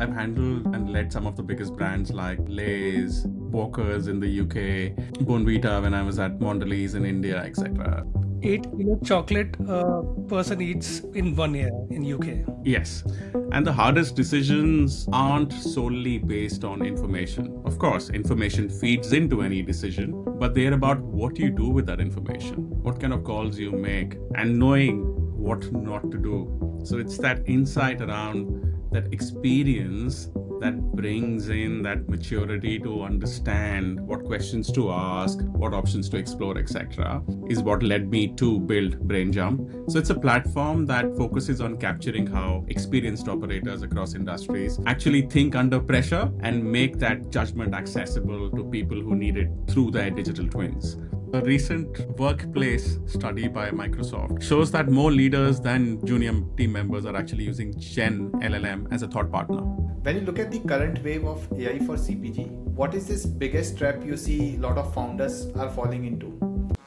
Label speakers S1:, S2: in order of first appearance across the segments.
S1: I've handled and led some of the biggest brands like Lay's, Walkers in the UK, Bournvita when I was at Mondelez in India, etc.
S2: 8 kilo chocolate a person eats in 1 year in UK.
S1: Yes. And the hardest decisions aren't solely based on information. Of course, information feeds into any decision, but they're about what you do with that information, what kind of calls you make, and knowing what not to do. So it's that insight around that experience that brings in that maturity to understand what questions to ask, what options to explore, etc., is what led me to build BrainJump. So it's a platform that focuses on capturing how experienced operators across industries actually think under pressure and make that judgment accessible to people who need it through their digital twins. A recent workplace study by Microsoft shows that more leaders than junior team members are actually using Gen LLM as a thought partner.
S3: When you look at the current wave of AI for CPG, what is this biggest trap you see a lot of founders are falling into?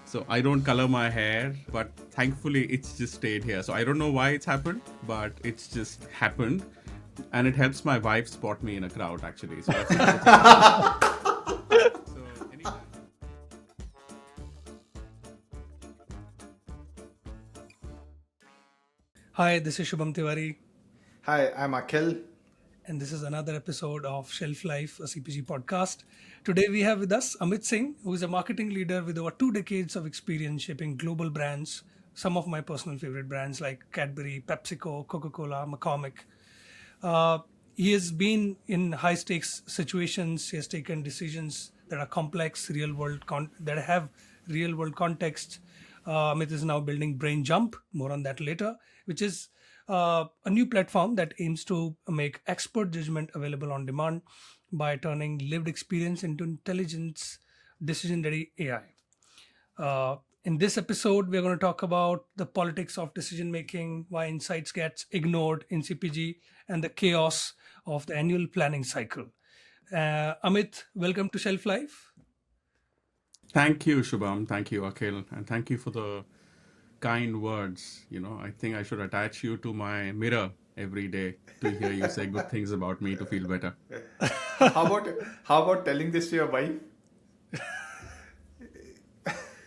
S1: So I don't color my hair, but thankfully it's just stayed here. So I don't know why it's happened, but it's just happened. And it helps my wife spot me in a crowd actually. So anytime.
S2: Hi, this is Shubham Tiwari,
S3: Hi, I'm Akhil.
S2: and this is another episode of ShelfLife, a CPG podcast. Today we have with us Amit Singh, who is a marketing leader with over 2 decades of experience shaping global brands. Some of my personal favorite brands like Cadbury, PepsiCo, Coca-Cola, McCormick. He has been in high stakes situations. He has taken decisions that are complex, that have real world context. Amit is now building BrainJump, more on that later, which is a new platform that aims to make expert judgment available on demand by turning lived experience into intelligence decision ready AI. In this episode, we're going to talk about the politics of decision making, why insights gets ignored in CPG, and the chaos of the annual planning cycle. Amit, welcome to Shelf Life.
S1: Thank you, Shubham. Thank you, Akhil. And thank you for the kind words. I think I should attach you to my mirror every day to hear you say good things about me to feel better.
S3: How about telling this to your wife?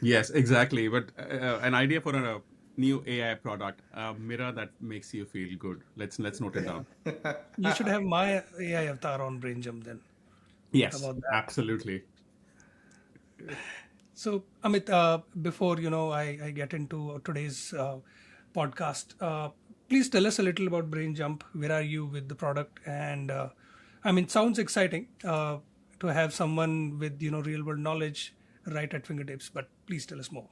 S1: Yes, exactly. But an idea for a new AI product, a mirror that makes you feel good. Let's note it down.
S2: You should have my AI avatar on BrainJump then.
S1: Yes,
S2: About that.
S1: absolutely.
S2: So, Amit, before I get into today's podcast, please tell us a little about BrainJump. Where are you with the product? And it sounds exciting to have someone with real world knowledge right at fingertips. But please tell us more.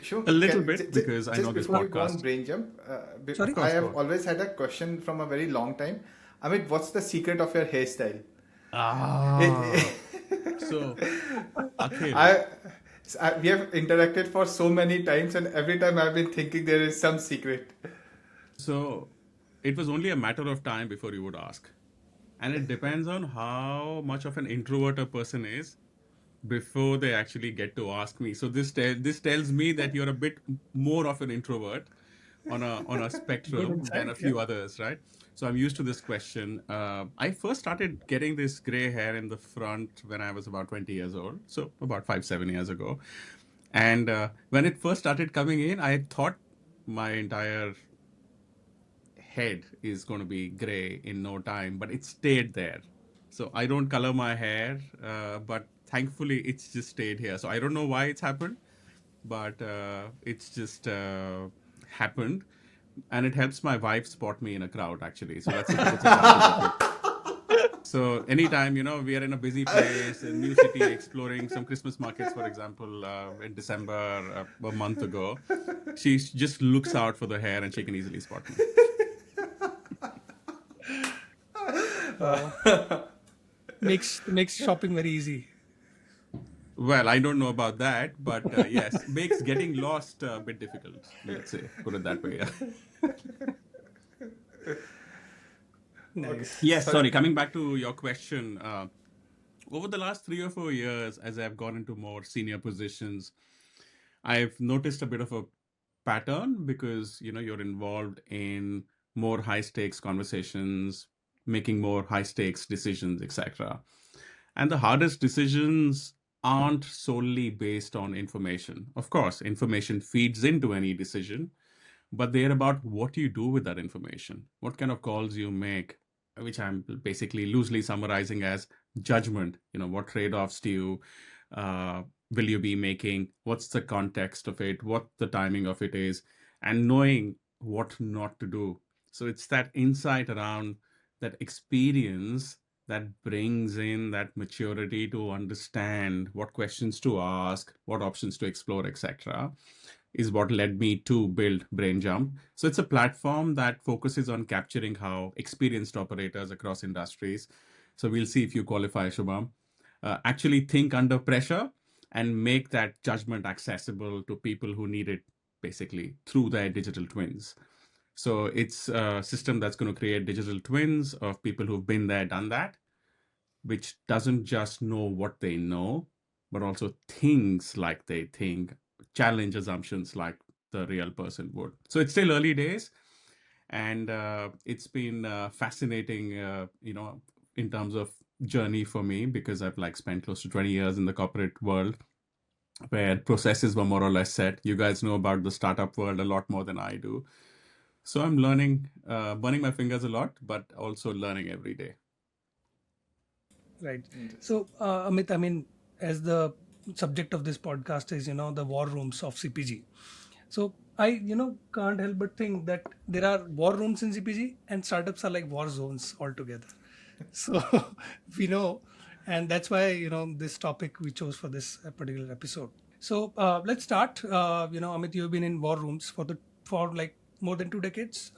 S3: Sure.
S1: A little bit, because I know
S3: just
S1: this
S3: before you go on
S1: podcast.
S3: BrainJump,
S2: Sorry?
S3: I have always had a question from a very long time. Amit, what's the secret of your hairstyle?
S1: So, Akhil,
S3: We have interacted for so many times, and every time I've been thinking there is some secret.
S1: so it was only a matter of time before you would ask. And it depends on how much of an introvert a person is before they actually get to ask me. So this tells me that you're a bit more of an introvert on a
S2: Good
S1: spectrum than a
S2: insight. Yeah.
S1: few others, right? So I'm used to this question. I first started getting this gray hair in the front when I was about 20 years old, so about 5-7 years ago. And when it first started coming in, I thought my entire head is going to be gray in no time, but it stayed there. So I don't color my hair, but thankfully it's just stayed here. So I don't know why it's happened, but it's just happened. And it helps my wife spot me in a crowd actually. So that's a good advantage of it. So anytime, we are in a busy place, a new city, exploring some Christmas markets, for example, in December, a month ago, she just looks out for the hair and she can easily spot me.
S2: Makes shopping very easy.
S1: Well, I don't know about that, but yes, makes getting lost a bit difficult, let's say, put it that way.
S3: Okay.
S2: Nice.
S1: Yes,
S3: Sorry.
S1: sorry, coming back to your question. Over the last 3 or 4 years, as I've gone into more senior positions, I've noticed a bit of a pattern because, you're involved in more high stakes conversations, making more high stakes decisions, etc. And the hardest decisions aren't solely based on information. Of course, information feeds into any decision, but they're about what you do with that information, what kind of calls you make, which I'm basically loosely summarizing as judgment. What trade-offs do you will you be making? What's the context of it? What the timing of it is, and knowing what not to do. So it's that insight around that experience that brings in that maturity to understand what questions to ask, what options to explore, etc., is what led me to build BrainJump. So it's a platform that focuses on capturing how experienced operators across industries, so we'll see if you qualify, Shubham, actually think under pressure and make that judgment accessible to people who need it basically through their digital twins. So it's a system that's going to create digital twins of people who've been there, done that, which doesn't just know what they know, but also thinks like they think, challenge assumptions like the real person would. So it's still early days, and it's been fascinating, in terms of journey for me, because I've spent close to 20 years in the corporate world where processes were more or less set. You guys know about the startup world a lot more than I do. So I'm learning, burning my fingers a lot, but also learning every day.
S2: Right. So, Amit, I mean, as the subject of this podcast is, the war rooms of CPG. So I, can't help but think that there are war rooms in CPG and startups are like war zones altogether. So we know, and that's why, this topic we chose for this particular episode. So let's start. Amit, you've been in war rooms for like more than 2 decades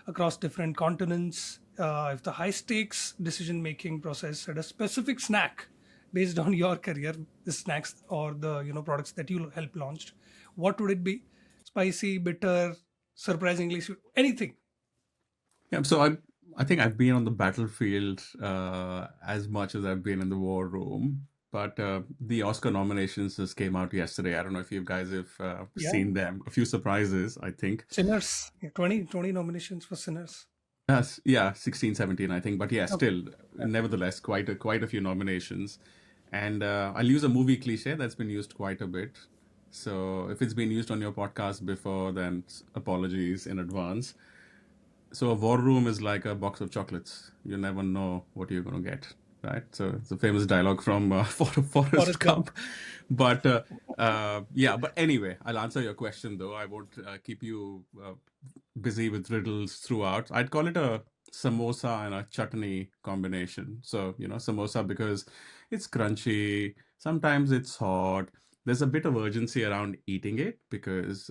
S2: across different continents. If the high stakes decision making process had a specific snack based on your career, the snacks or the products that you help launched, what would it be? Spicy, bitter, surprisingly sweet, anything.
S1: Yeah, so I think I've been on the battlefield as much as I've been in the war room. But the Oscar nominations just came out yesterday. I don't know if you guys have
S2: Yeah,
S1: seen them. A few surprises, I think.
S2: Sinners. Yeah, 20 nominations for Sinners.
S1: Yeah, 16, 17, I think. But yeah,
S2: Okay.
S1: still, nevertheless, quite a few nominations. And I'll use a movie cliche that's been used quite a bit. So if it's been used on your podcast before, then apologies in advance. So a war room is like a box of chocolates. You never know what you're going to get, right? So it's a famous dialogue from Forrest
S2: Forrest Gump.
S1: Gump. But yeah, but anyway, I'll answer your question though. I won't keep you busy with riddles throughout. I'd call it a samosa and a chutney combination. So, samosa because it's crunchy, sometimes it's hot. There's a bit of urgency around eating it because,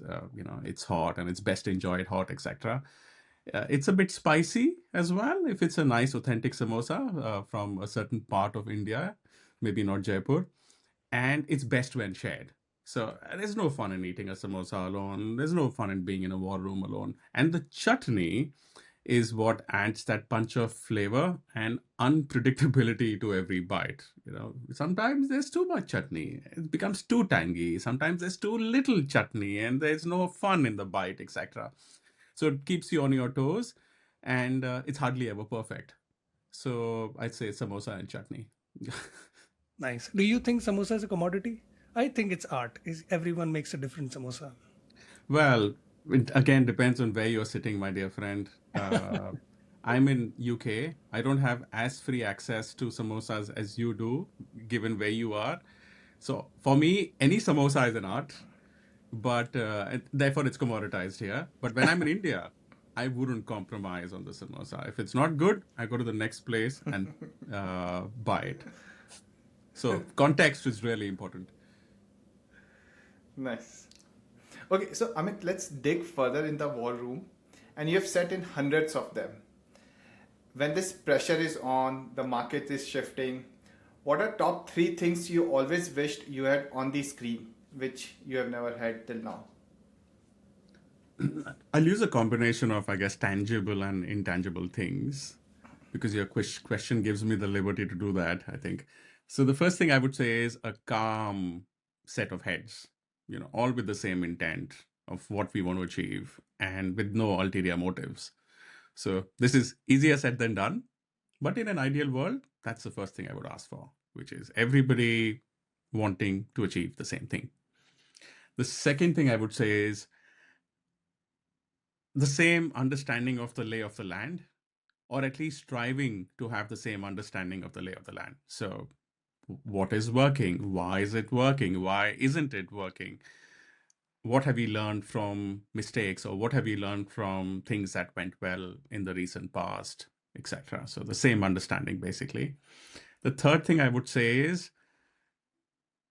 S1: it's hot and it's best enjoyed hot, etc. It's a bit spicy as well if it's a nice authentic samosa from a certain part of India, maybe not Jaipur, and it's best when shared. So there's no fun in eating a samosa alone. There's no fun in being in a war room alone. And the chutney is what adds that punch of flavor and unpredictability to every bite. Sometimes there's too much chutney. It becomes too tangy. Sometimes there's too little chutney and there's no fun in the bite, etc. So it keeps you on your toes, and it's hardly ever perfect. So I'd say samosa and chutney.
S2: Nice. Do you think samosa is a commodity? I think it's art. Is everyone makes a different samosa.
S1: Well, it again depends on where you're sitting, my dear friend. I'm in UK. I don't have as free access to samosas as you do, given where you are. So for me, any samosa is an art, but therefore it's commoditized here. But when I'm in India, I wouldn't compromise on the samosa. If it's not good, I go to the next place and buy it. So context is really important.
S3: Nice. Okay, so Amit, let's dig further in the war room. And you have sat in hundreds of them. When this pressure is on, the market is shifting, what are top three things you always wished you had on the screen, which you have never had till now?
S1: I'll use a combination of, I guess, tangible and intangible things because your question gives me the liberty to do that, I think. So the first thing I would say is a calm set of heads, all with the same intent of what we want to achieve and with no ulterior motives. So this is easier said than done, But in an ideal world, that's the first thing I would ask for, which is everybody wanting to achieve the same thing. The second thing I would say is the same understanding of the lay of the land, or at least striving to have the same understanding of the lay of the land. So, what is working? Why is it working? Why isn't it working? What have you learned from mistakes, or what have you learned from things that went well in the recent past, etc.? So, the same understanding basically. The third thing I would say is,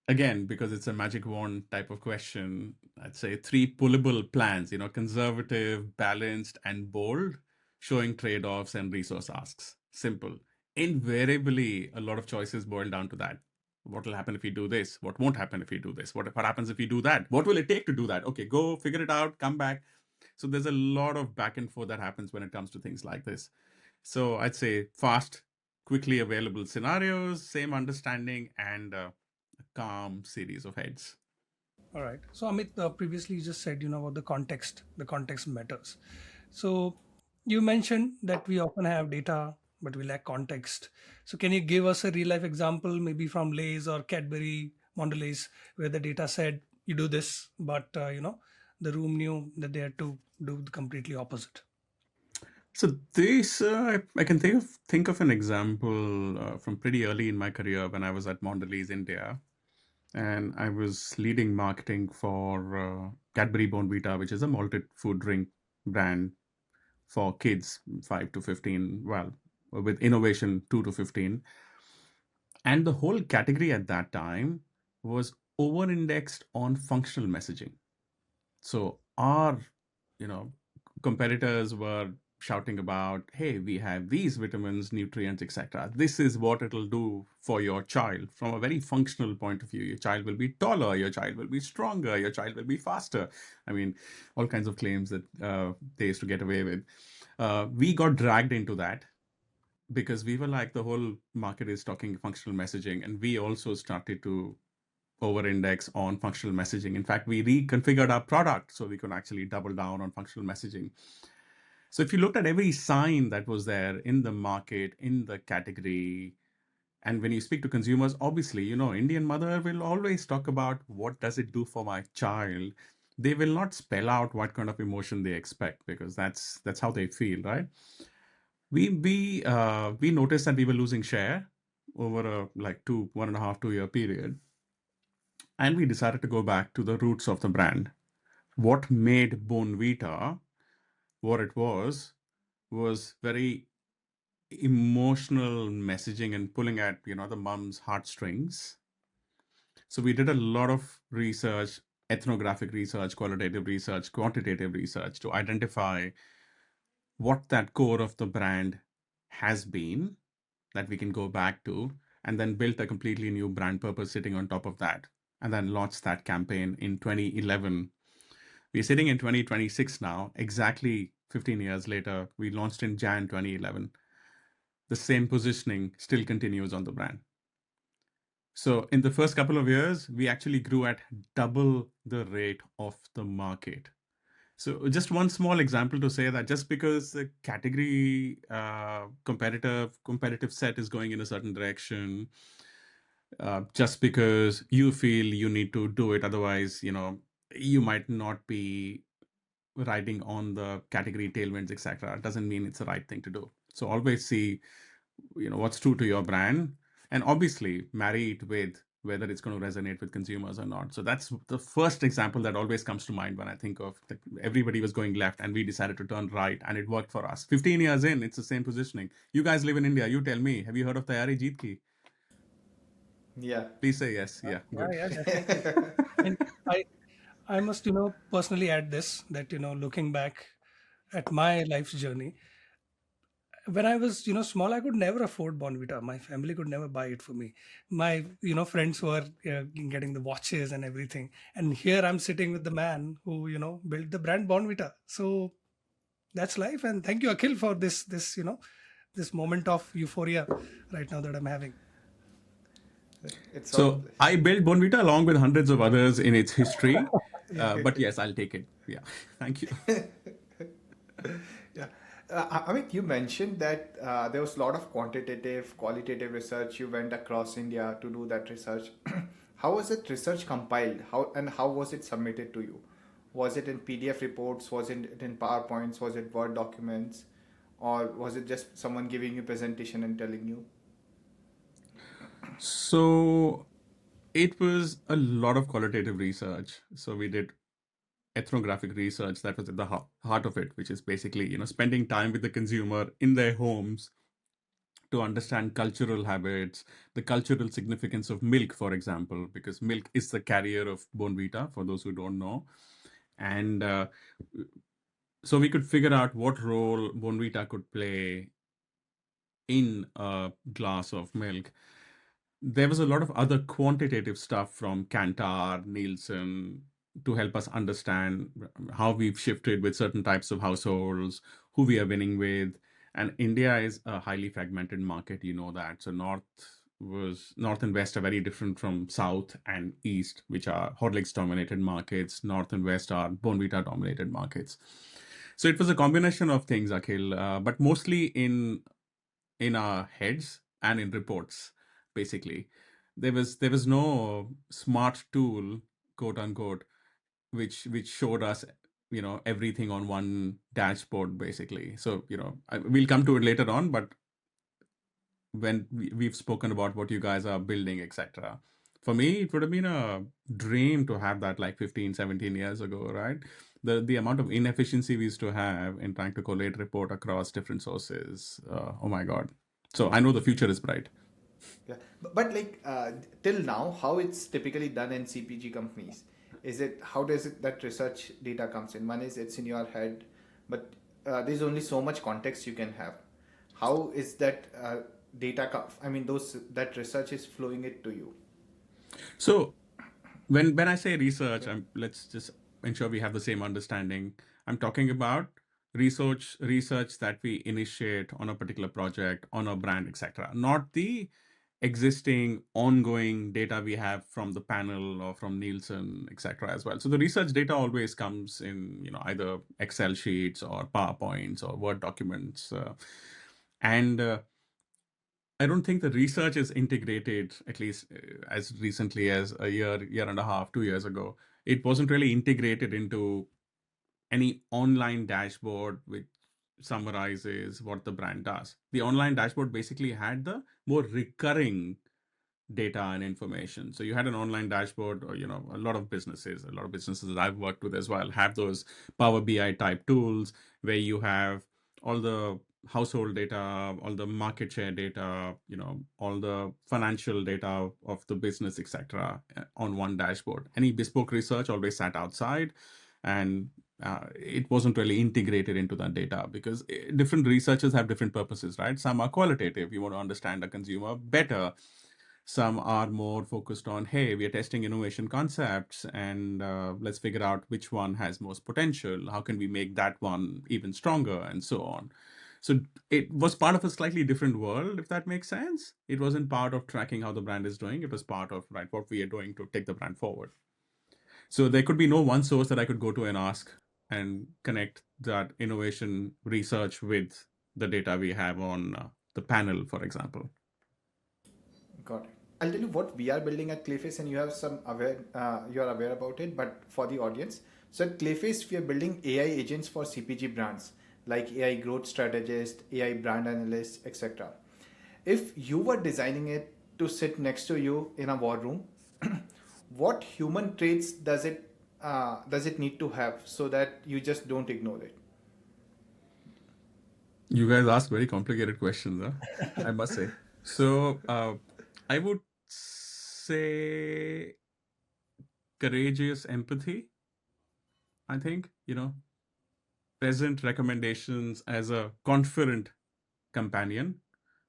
S1: again, because it's a magic wand type of question, I'd say three pullable plans, conservative, balanced, and bold, showing trade offs and resource asks. Simple. Invariably, a lot of choices boil down to that. What will happen if you do this? What won't happen if you do this? What happens if you do that? What will it take to do that? Okay, go figure it out, come back. So there's a lot of back and forth that happens when it comes to things like this. So I'd say fast, quickly available scenarios, same understanding, and calm series of heads.
S2: All right. So Amit, previously you just said, about the context. The context matters. So you mentioned that we often have data, but we lack context. So can you give us a real life example, maybe from Lay's or Cadbury, Mondelez, where the data said you do this, but the room knew that they had to do the completely opposite.
S1: So this, I can think of an example from pretty early in my career when I was at Mondelez India, and I was leading marketing for Cadbury Bournvita, which is a malted food drink brand for kids 5 to 15, well, with innovation 2 to 15. And the whole category at that time was over indexed on functional messaging. So our, you know, competitors were shouting about, hey, we have these vitamins, nutrients, etc. This is what it'll do for your child from a very functional point of view. Your child will be taller, your child will be stronger, your child will be faster. I mean, all kinds of claims that they used to get away with. We got dragged into that because we were like, the whole market is talking functional messaging, and we also started to over index on functional messaging. In fact, we reconfigured our product so we could actually double down on functional messaging. So if you looked at every sign that was there in the market, in the category, and when you speak to consumers, obviously, Indian mother will always talk about what does it do for my child. They will not spell out what kind of emotion they expect, because that's how they feel, right? We noticed that we were losing share over a like 1.5 2 year period, and we decided to go back to the roots of the brand. What made Bournvita what it was very emotional messaging and pulling at the mom's heartstrings. So we did a lot of research, ethnographic research, qualitative research, quantitative research, to identify what that core of the brand has been that we can go back to, and then built a completely new brand purpose sitting on top of that, and then launched that campaign in 2011. We're sitting in 2026 now, exactly 15 years later. We launched in Jan 2011. The same positioning still continues on the brand. So in the first couple of years, we actually grew at double the rate of the market. So just one small example to say that just because the category competitive set is going in a certain direction, just because you feel you need to do it, otherwise, you might not be riding on the category tailwinds, etc., doesn't mean it's the right thing to do. So always see, what's true to your brand, and obviously marry it with whether it's going to resonate with consumers or not. So that's the first example that always comes to mind when I think of everybody was going left and we decided to turn right, and it worked for us. 15 years in, it's the same positioning. You guys live in India. You tell me, have you heard of Tayari Jeet Ki?
S3: Yeah.
S1: Please say yes. Yeah,
S2: Yeah,
S1: good.
S2: yeah, definitely. And I must, personally add this, that, looking back at my life's journey, when I was, small, I could never afford Bonvita. My family could never buy it for me. My, friends were getting the watches and everything. And here I'm sitting with the man who, built the brand Bonvita. So that's life. And thank you, Akhil, for this moment of euphoria right now that I'm having.
S3: It's all.
S1: So I built Bournvita along with hundreds of others in its history. But yes, I'll take it. Yeah. Thank you.
S3: Yeah. Amit, you mentioned that there was a lot of quantitative, qualitative research. You went across India to do that research. How was that research compiled? How was it submitted to you? Was it in PDF reports? Was it in PowerPoints? Was it Word documents? Or was it just someone giving you presentation and telling you?
S1: So it was a lot of qualitative research. So we did ethnographic research that was at the heart of it, which is basically, spending time with the consumer in their homes to understand cultural habits, the cultural significance of milk, for example, because milk is the carrier of Bournvita, for those who don't know. And so we could figure out what role Bournvita could play in a glass of milk. There was a lot of other quantitative stuff from Kantar, Nielsen, to help us understand how we've shifted with certain types of households, who we are winning with. And India is a highly fragmented market, you know that. So North and West are very different from South and East, which are Horlicks dominated markets. North and West are Bournvita dominated markets. So it was a combination of things, Akhil, but mostly in our heads and in reports. Basically, there was no smart tool, quote unquote, which showed us everything on one dashboard, basically. So we'll come to it later on, but when we've spoken about what you guys are building, etc., for me it would have been a dream to have that like 15, 17 years ago, right? The amount of inefficiency we used to have in trying to collate report across different sources, oh my god. So I know the future is bright.
S3: Yeah, but like till now, how it's typically done in CPG companies? Is it how does it that research data comes in? One is it's in your head, but there's only so much context you can have. How is that I mean, those that research is flowing it to you.
S1: So when I say research, let's just ensure we have the same understanding. I'm talking about research that we initiate on a particular project, on a brand, etc. Not the existing ongoing data we have from the panel or from Nielsen, etc. as well. So the research data always comes in, either Excel sheets or PowerPoints or Word documents, and I don't think the research is integrated, at least as recently as a year and a half, 2 years ago. It wasn't really integrated into any online dashboard which summarizes what the brand does. The online dashboard basically had the more recurring data and information. So you had an online dashboard, or a lot of businesses that I've worked with as well have those Power BI type tools where you have all the household data, all the market share data, all the financial data of the business, etc., on one dashboard. Any bespoke research always sat outside, and it wasn't really integrated into that data because different researchers have different purposes, right? Some are qualitative. You want to understand the consumer better. Some are more focused on, hey, we are testing innovation concepts and let's figure out which one has most potential. How can we make that one even stronger, and so on. So it was part of a slightly different world, if that makes sense. It wasn't part of tracking how the brand is doing. It was part of, right, what we are doing to take the brand forward. So there could be no one source that I could go to and ask and connect that innovation research with the data we have on the panel, for example.
S3: Got it. I'll tell you what we are building at Clayface, and you have some aware. You are aware about it, but for the audience, so at Clayface we are building AI agents for CPG brands like AI growth strategist, AI brand analyst, etc. If you were designing it to sit next to you in a war room, what human traits does it need to have so that you just don't ignore it?
S1: You guys ask very complicated questions, huh? I must say. So I would say courageous empathy, I think, present recommendations as a confident companion.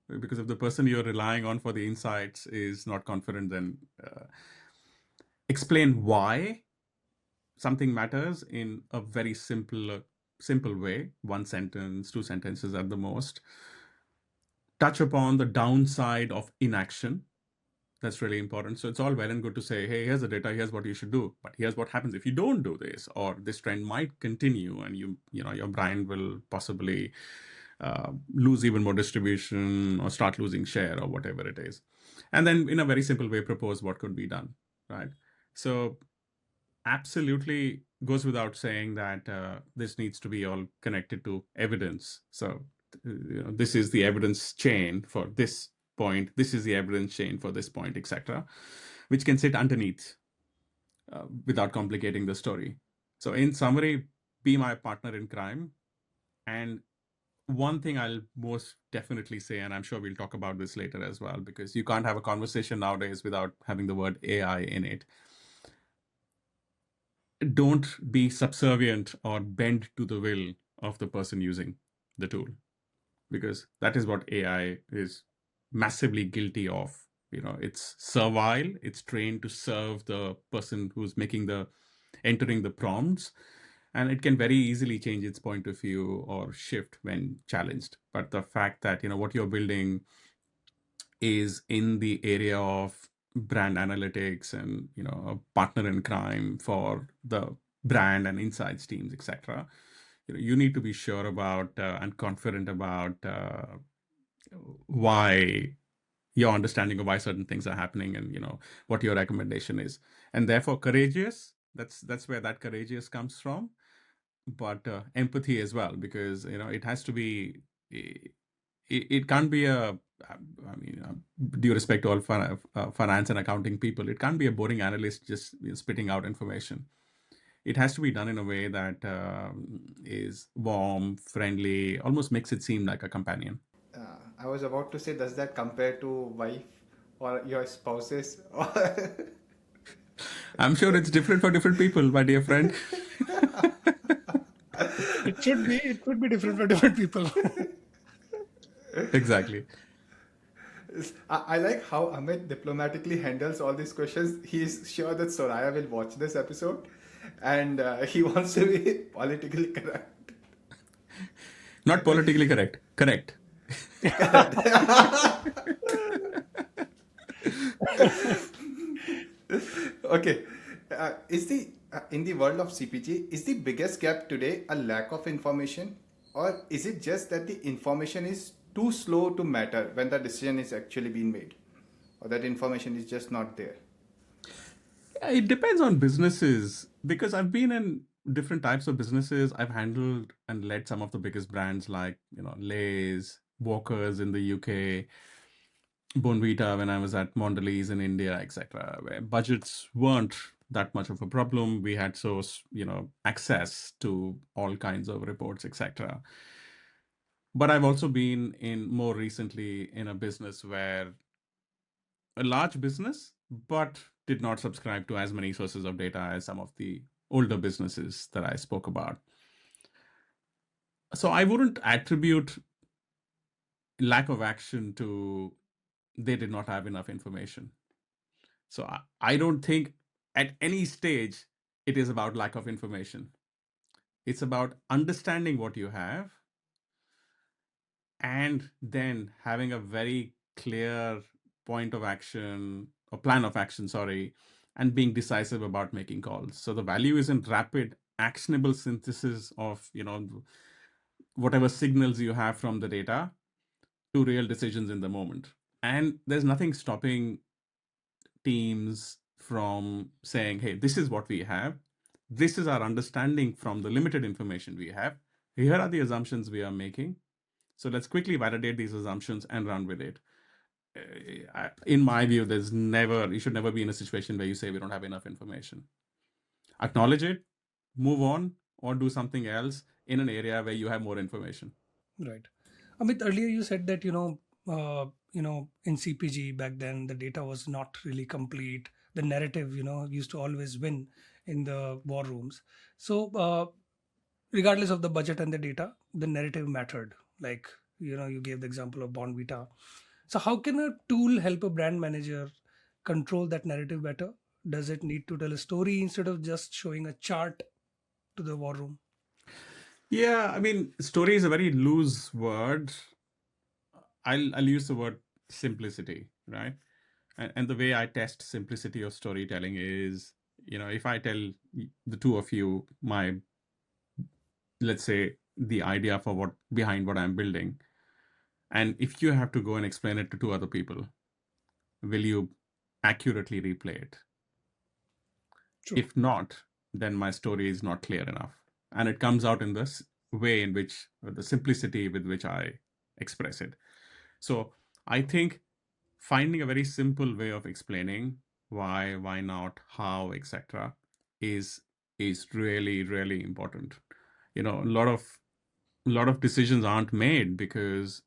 S1: Because if the person you're relying on for the insights is not confident, then explain why something matters in a very simple way, one sentence, two sentences at the most. Touch upon the downside of inaction. That's really important. So it's all well and good to say, hey, here's the data, here's what you should do, but here's what happens if you don't do this, or this trend might continue, and your brand will possibly lose even more distribution or start losing share or whatever it is. And then in a very simple way, propose what could be done, right? So absolutely goes without saying that this needs to be all connected to evidence. So this is the evidence chain for this point. This is the evidence chain for this point, etc., which can sit underneath without complicating the story. So in summary, be my partner in crime. And one thing I'll most definitely say, and I'm sure we'll talk about this later as well, because you can't have a conversation nowadays without having the word AI in it. Don't be subservient or bend to the will of the person using the tool, because that is what AI is massively guilty of. It's servile, it's trained to serve the person who's entering the prompts, and it can very easily change its point of view or shift when challenged. But the fact that what you're building is in the area of brand analytics and a partner in crime for the brand and insights teams, etc., you need to be sure about and confident about why your understanding of why certain things are happening, and what your recommendation is, and therefore courageous. That's where that courageous comes from. But empathy as well, because it has to be. It can't be I mean, due respect to all finance and accounting people, it can't be a boring analyst just spitting out information. It has to be done in a way that is warm, friendly, almost makes it seem like a companion.
S3: I was about to say, does that compare to wife or your spouses?
S1: I'm sure it's different for different people, my dear friend.
S2: It should be. It could be different for different people.
S1: Exactly.
S3: I like how Amit diplomatically handles all these questions. He's sure that Soraya will watch this episode, and he wants to be politically correct.
S1: Not politically correct. Correct.
S3: Okay. Is the in the world of CPG, is the biggest gap today a lack of information, or is it just that the information is too slow to matter when the decision is actually being made, or that information is just not there?
S1: It depends on businesses, because I've been in different types of businesses. I've handled and led some of the biggest brands like, Lay's, Walker's in the UK, Bournvita when I was at Mondelez in India, etc., where budgets weren't that much of a problem. We had access to all kinds of reports, etc. But I've also been in more recently in a business where a large business, but did not subscribe to as many sources of data as some of the older businesses that I spoke about. So I wouldn't attribute lack of action to they did not have enough information. So I don't think at any stage it is about lack of information. It's about understanding what you have and then having a very clear point of action or plan of action, sorry, and being decisive about making calls. So the value is in rapid, actionable synthesis of, whatever signals you have from the data to real decisions in the moment. And there's nothing stopping teams from saying, hey, this is what we have. This is our understanding from the limited information we have. Here are the assumptions we are making. So let's quickly validate these assumptions and run with it. In my view, you should never be in a situation where you say we don't have enough information. Acknowledge it, move on, or do something else in an area where you have more information.
S2: Right. Amit, earlier you said that in CPG back then the data was not really complete. The narrative used to always win in the war rooms. So regardless of the budget and the data, the narrative mattered. Like you gave the example of Bournvita. So how can a tool help a brand manager control that narrative better? Does it need to tell a story instead of just showing a chart to the war room?
S1: Yeah, I mean, story is a very loose word. I'll use the word simplicity, right? And the way I test simplicity of storytelling is, if I tell the two of you my, let's say, the idea for what behind what I'm building. And if you have to go and explain it to two other people, will you accurately replay it?
S2: True.
S1: If not, then my story is not clear enough. And it comes out in this way in which the simplicity with which I express it. So I think finding a very simple way of explaining why not, how, etc., is really, really important. A lot of decisions aren't made because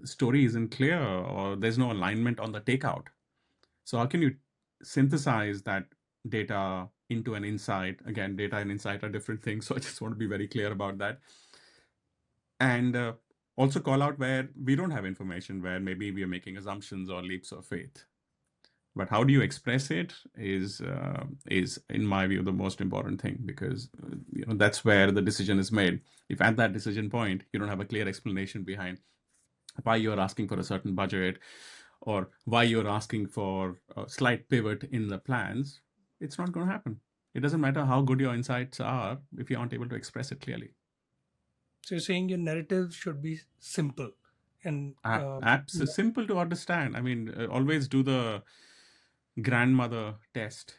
S1: story isn't clear or there's no alignment on the takeout. So how can you synthesize that data into an insight? Again, data and insight are different things, so I just want to be very clear about that. And also call out where we don't have information, where maybe we are making assumptions or leaps of faith. But how do you express it is, in my view, the most important thing, because that's where the decision is made. If at that decision point you don't have a clear explanation behind why you're asking for a certain budget or why you're asking for a slight pivot in the plans, it's not going to happen. It doesn't matter how good your insights are if you aren't able to express it clearly.
S2: So you're saying your narrative should be simple and
S1: Apps simple to understand. I mean, always do the grandmother test.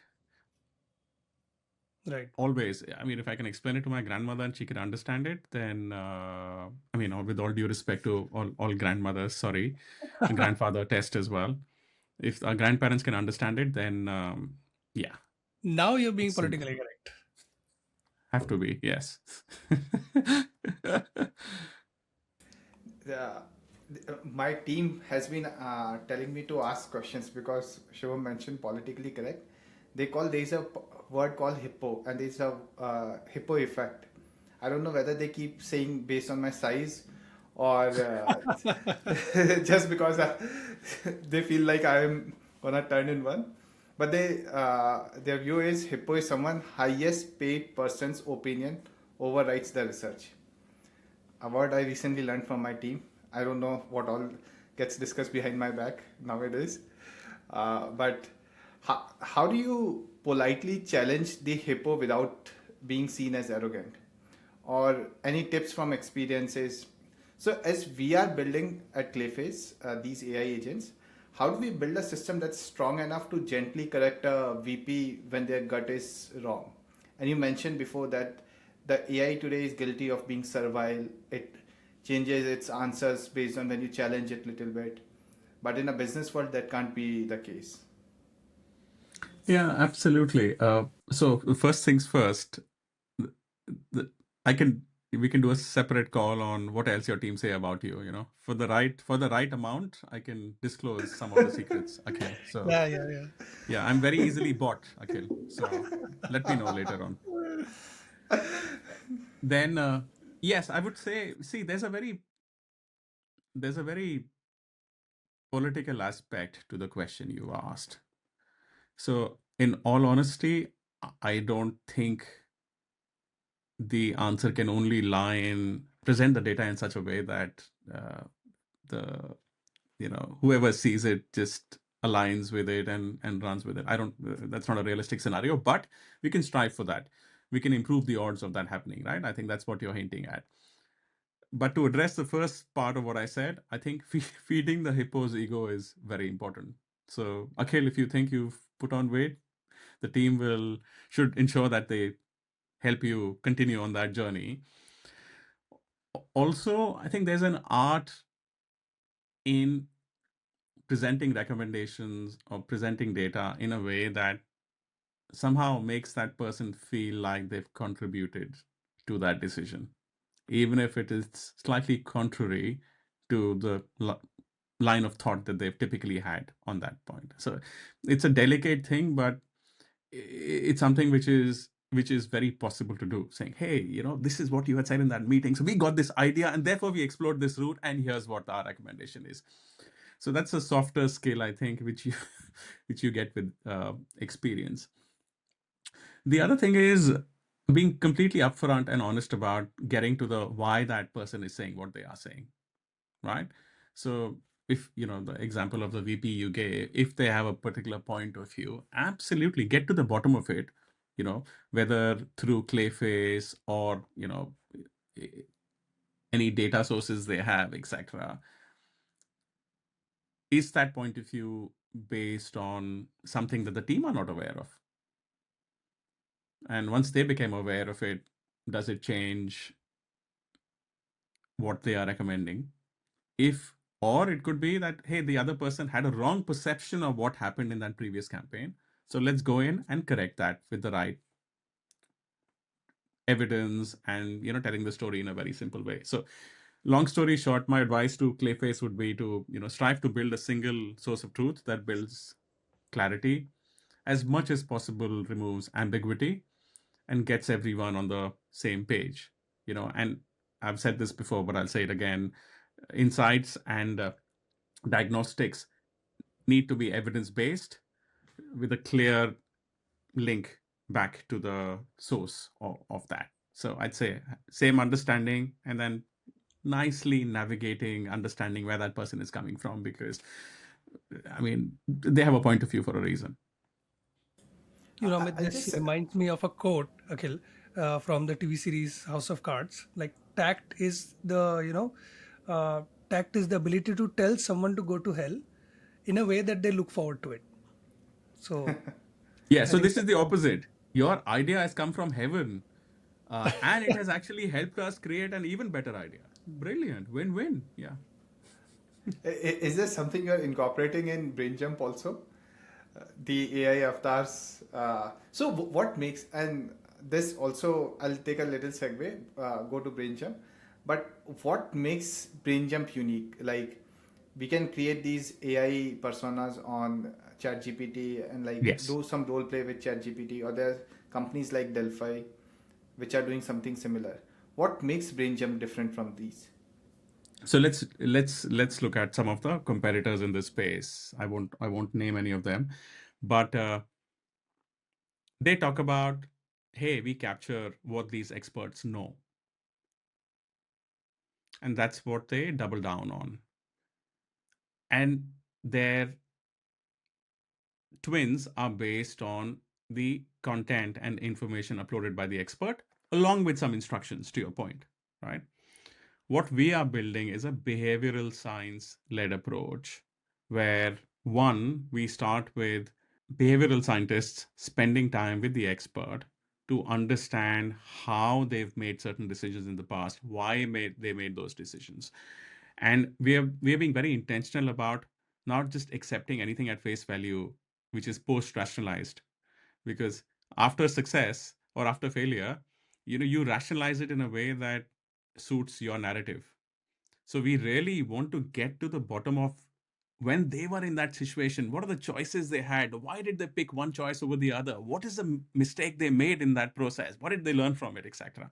S2: right.
S1: Always. I mean, if I can explain it to my grandmother and she can understand it, then I mean, with all due respect to all grandmothers, sorry, grandfather test as well. If our grandparents can understand it, then yeah,
S2: Now you're being
S1: it's simple.
S2: politically correct.
S1: Have to be, yes.
S3: Yeah, my team has been telling me to ask questions because Shivam mentioned politically correct. There's a word called HIPPO, and there's a HIPPO effect. I don't know whether they keep saying based on my size or just because they feel like I'm gonna turn in one. But their view is HIPPO is someone highest paid person's opinion overrides the research. A word I recently learned from my team. I don't know what all gets discussed behind my back nowadays. But how do you politely challenge the hippo without being seen as arrogant? Or any tips from experiences? So, as we are building at Clayface these AI agents, how do we build a system that's strong enough to gently correct a VP when their gut is wrong? And you mentioned before that the AI today is guilty of being servile. It changes its answers based on when you challenge it a little bit. But in a business world, that can't be the case.
S1: Yeah, absolutely. So first things first, the, I can we can do a separate call on what else your team say about you. For the right amount, I can disclose some of the secrets, Akhil. So
S2: Yeah.
S1: yeah, I'm very easily bought, Akhil. So let me know later on. Then yes, I would say, see, there's a very political aspect to the question you asked. So in all honesty, I don't think the answer can only lie in present the data in such a way that the whoever sees it just aligns with it and runs with it. I don't That's not a realistic scenario, but we can strive for that. We can improve the odds of that happening, right? I think that's what you're hinting at. But to address the first part of what I said, I think feeding the hippo's ego is very important. So Akhil, if you think you've put on weight, the team should ensure that they help you continue on that journey. Also, I think there's an art in presenting recommendations or presenting data in a way that somehow makes that person feel like they've contributed to that decision, even if it is slightly contrary to the line of thought that they've typically had on that point. So it's a delicate thing, but it's something which is very possible to do, saying, hey, this is what you had said in that meeting, so we got this idea and therefore we explored this route, and here's what our recommendation is. So that's a softer skill, I think, which you which you get with experience. The other thing is being completely upfront and honest about getting to the why that person is saying what they are saying, right? So if the example of the VP you gave, if they have a particular point of view, absolutely get to the bottom of it, whether through Clayface or any data sources they have, etc. Is that point of view based on something that the team are not aware of? And once they became aware of it, does it change what they are recommending? If, or it could be that, hey, the other person had a wrong perception of what happened in that previous campaign. So let's go in and correct that with the right evidence and, telling the story in a very simple way. So long story short, my advice to Clayface would be to, strive to build a single source of truth that builds clarity, as much as possible removes ambiguity, and gets everyone on the same page. And I've said this before, but I'll say it again. Insights and diagnostics need to be evidence-based with a clear link back to the source of that. So I'd say same understanding, and then nicely navigating, understanding where that person is coming from, because they have a point of view for a reason.
S2: Amit,
S3: I'll
S2: this
S3: just
S2: reminds me of a quote, Akhil, from the TV series House of Cards. Like, tact is the ability to tell someone to go to hell in a way that they look forward to it. So
S1: Yeah,
S2: I
S1: so
S2: think
S1: this is the opposite. Your idea has come from heaven, and it has actually helped us create an even better idea. Brilliant. Win-win. Yeah.
S3: Is there something you're incorporating in BrainJump also? The AI avatars. So what makes, and this also, I'll take a little segue, go to BrainJump. But what makes BrainJump unique? Like, we can create these AI personas on ChatGPT and like
S1: Yes.
S3: do some role play with ChatGPT, or there are companies like Delphi which are doing something similar. What makes BrainJump different from these?
S1: So let's look at some of the competitors in this space. I won't name any of them, but they talk about, hey, we capture what these experts know, and that's what they double down on. And their twins are based on the content and information uploaded by the expert, along with some instructions, to your point, right? What we are building is a behavioral science led approach where, one, we start with behavioral scientists spending time with the expert to understand how they've made certain decisions in the past, why they made those decisions. And we are being very intentional about not just accepting anything at face value, which is post rationalized, because after success or after failure, you rationalize it in a way that suits your narrative. So we really want to get to the bottom of, when they were in that situation, what are the choices they had? Why did they pick one choice over the other? What is the mistake they made in that process? What did they learn from it, etc.?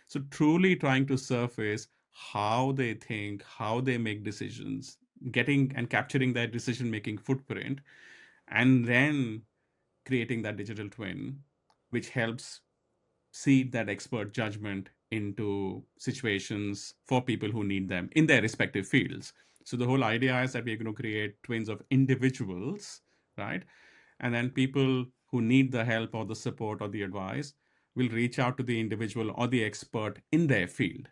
S1: So truly trying to surface how they think, how they make decisions, getting and capturing that decision making footprint, and then creating that digital twin, which helps seed that expert judgment into situations for people who need them in their respective fields. So the whole idea is that we're going to create twins of individuals, right? And then people who need the help or the support or the advice will reach out to the individual or the expert in their field.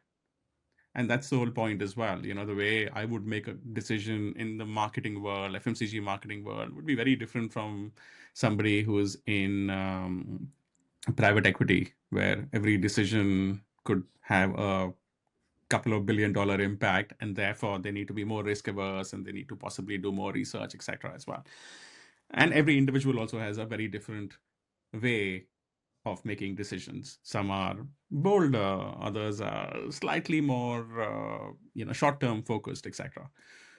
S1: And that's the whole point as well. The way I would make a decision in the marketing world, FMCG marketing world, would be very different from somebody who's in private equity, where every decision could have a couple of $1 billion impact, and therefore they need to be more risk averse and they need to possibly do more research, etc. as well. And every individual also has a very different way of making decisions. Some are bolder, others are slightly more, short-term focused, etc.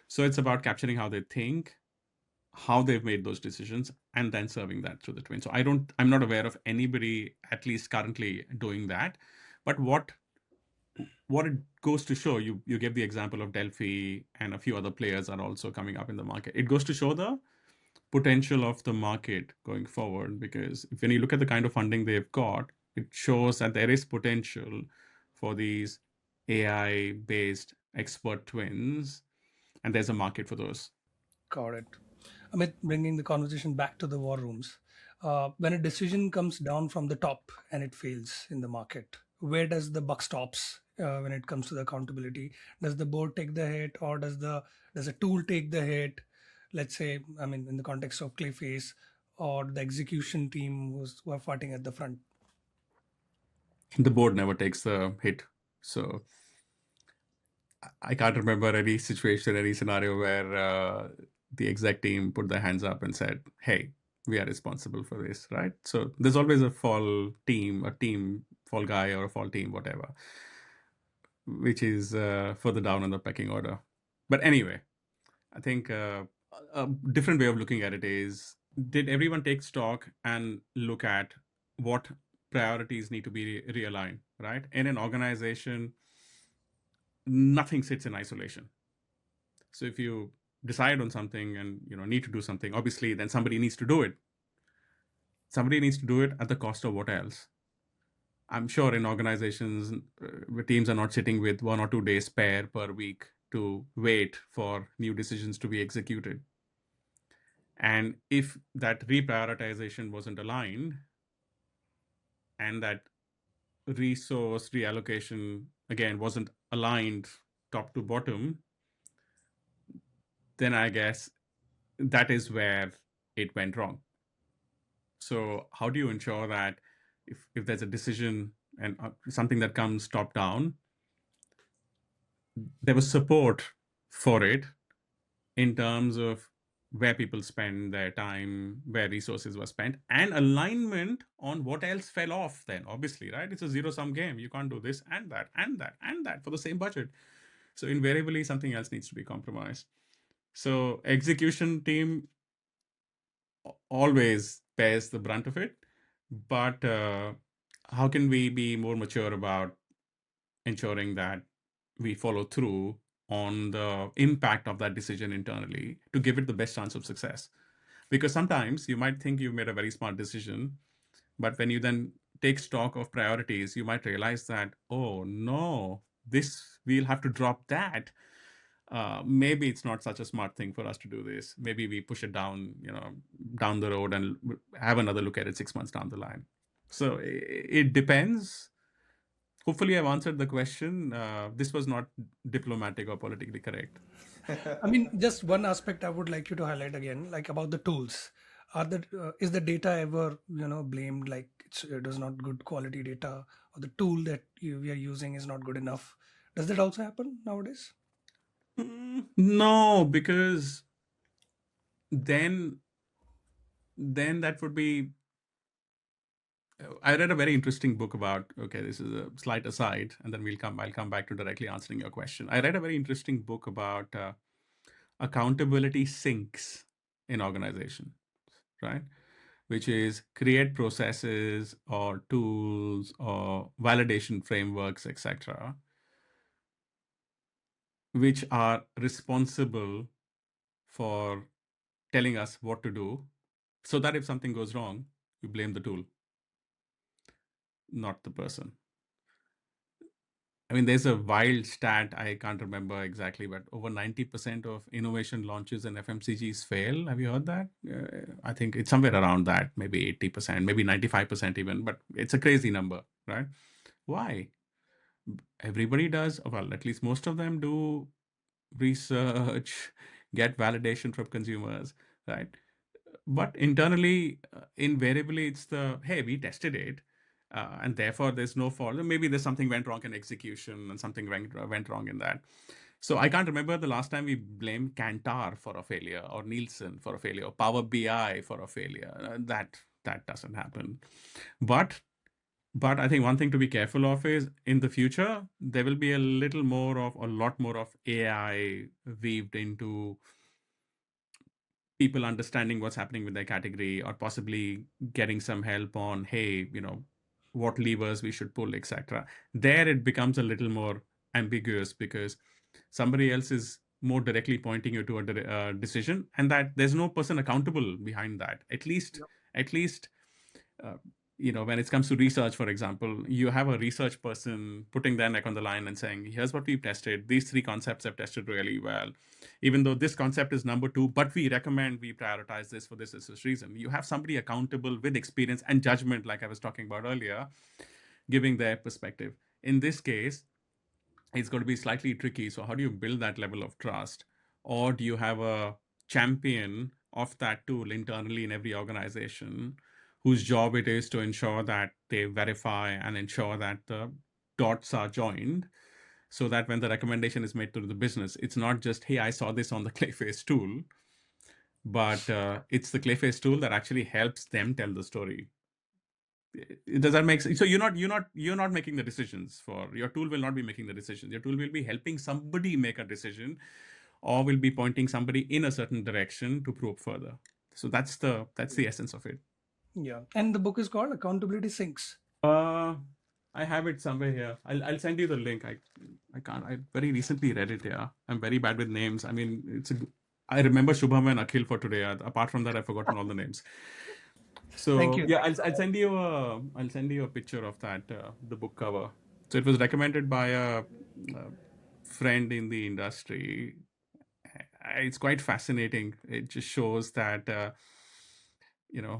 S1: So it's about capturing how they think, how they've made those decisions, and then serving that through the twin. So I'm not aware of anybody, at least currently, doing that. But what it goes to show, you gave the example of Delphi, and a few other players are also coming up in the market. It goes to show the potential of the market going forward, because when you look at the kind of funding they've got, it shows that there is potential for these AI based expert twins, and there's a market for those.
S2: got it. Amit, bringing the conversation back to the war rooms. When a decision comes down from the top and it fails in the market, where does the buck stops when it comes to the accountability? Does the board take the hit, or does a tool take the hit? Let's say, I mean, in the context of Clayface, or the execution team who are fighting at the front.
S1: The board never takes the hit. So I can't remember any situation, any scenario where the exec team put their hands up and said, "Hey, we are responsible for this," right? So there's always a fall team, fall guy, or a fall team, whatever, which is further down on the pecking order. But anyway, I think a different way of looking at it is, did everyone take stock and look at what priorities need to be realigned, right? In an organization, nothing sits in isolation. So if you decide on something and need to do something, obviously then somebody needs to do it. Somebody needs to do it at the cost of what else? I'm sure in organizations, teams are not sitting with 1 or 2 days spare per week to wait for new decisions to be executed. And if that reprioritization wasn't aligned, and that resource reallocation again wasn't aligned top to bottom, then I guess that is where it went wrong. So how do you ensure that if there's a decision and something that comes top down, there was support for it in terms of where people spend their time, where resources were spent, and alignment on what else fell off then, obviously, right? It's a zero-sum game. You can't do this and that and that and that for the same budget. So invariably, something else needs to be compromised. So execution team always bears the brunt of it. But how can we be more mature about ensuring that we follow through on the impact of that decision internally to give it the best chance of success? Because sometimes you might think you've made a very smart decision, but when you then take stock of priorities, you might realize that, oh no, we'll have to drop that. Maybe it's not such a smart thing for us to do this. Maybe we push it down the road and have another look at it 6 months down the line. So it depends. Hopefully, I've answered the question. This was not diplomatic or politically correct.
S2: I mean, just one aspect I would like you to highlight again, like about the tools. Is the data ever blamed, like it is not good quality data, or the tool that we are using is not good enough? Does that also happen nowadays?
S1: No, because then that would be. I read a very interesting book about. Okay, this is a slight aside, and then I'll come back to directly answering your question. I read a very interesting book about accountability sinks in organization, right? Which is create processes or tools or validation frameworks, etc., which are responsible for telling us what to do, so that if something goes wrong, you blame the tool, not the person. I mean, there's a wild stat, I can't remember exactly, but over 90% of innovation launches in FMCGs fail. Have you heard that? I think it's somewhere around that, maybe 80%, maybe 95% even, but it's a crazy number, right? Why? Everybody does, well, at least most of them do research, get validation from consumers, right? But internally, invariably, it's hey, we tested it, and therefore there's no fault. Maybe there's something went wrong in execution and something went wrong in that. So I can't remember the last time we blamed Kantar for a failure, or Nielsen for a failure, or Power BI for a failure. That doesn't happen. But I think one thing to be careful of is, in the future, there will be a lot more of AI weaved into people understanding what's happening with their category, or possibly getting some help on, hey, what levers we should pull, etc. There it becomes a little more ambiguous, because somebody else is more directly pointing you to a decision, and that there's no person accountable behind that. At least, uh, when it comes to research, for example, you have a research person putting their neck on the line and saying, here's what we've tested. These 3 concepts have tested really well. Even though this concept is number 2, but we recommend we prioritize this for this reason. You have somebody accountable with experience and judgment, like I was talking about earlier, giving their perspective. In this case, it's going to be slightly tricky. So how do you build that level of trust? Or do you have a champion of that tool internally in every organization whose job it is to ensure that they verify and ensure that the dots are joined, so that when the recommendation is made to the business, it's not just, hey, I saw this on the Clayface tool, but it's the Clayface tool that actually helps them tell the story. Does that make sense? So you're not making the decisions. For your tool will not be making the decisions. Your tool will be helping somebody make a decision, or will be pointing somebody in a certain direction to probe further. So that's the essence of it.
S2: Yeah. And the book is called Accountability Sinks.
S1: uh I have it somewhere here. I'll send you the link. I can't. I very recently read it. Yeah, I'm very bad with names. I mean, I remember Shubham and Akhil for today. Apart from that, I've forgotten all the names.
S2: Thank
S1: So
S2: you.
S1: yeah, I'll send you a picture of that, the book cover. So it was recommended by a friend in the industry. It's quite fascinating. It just shows that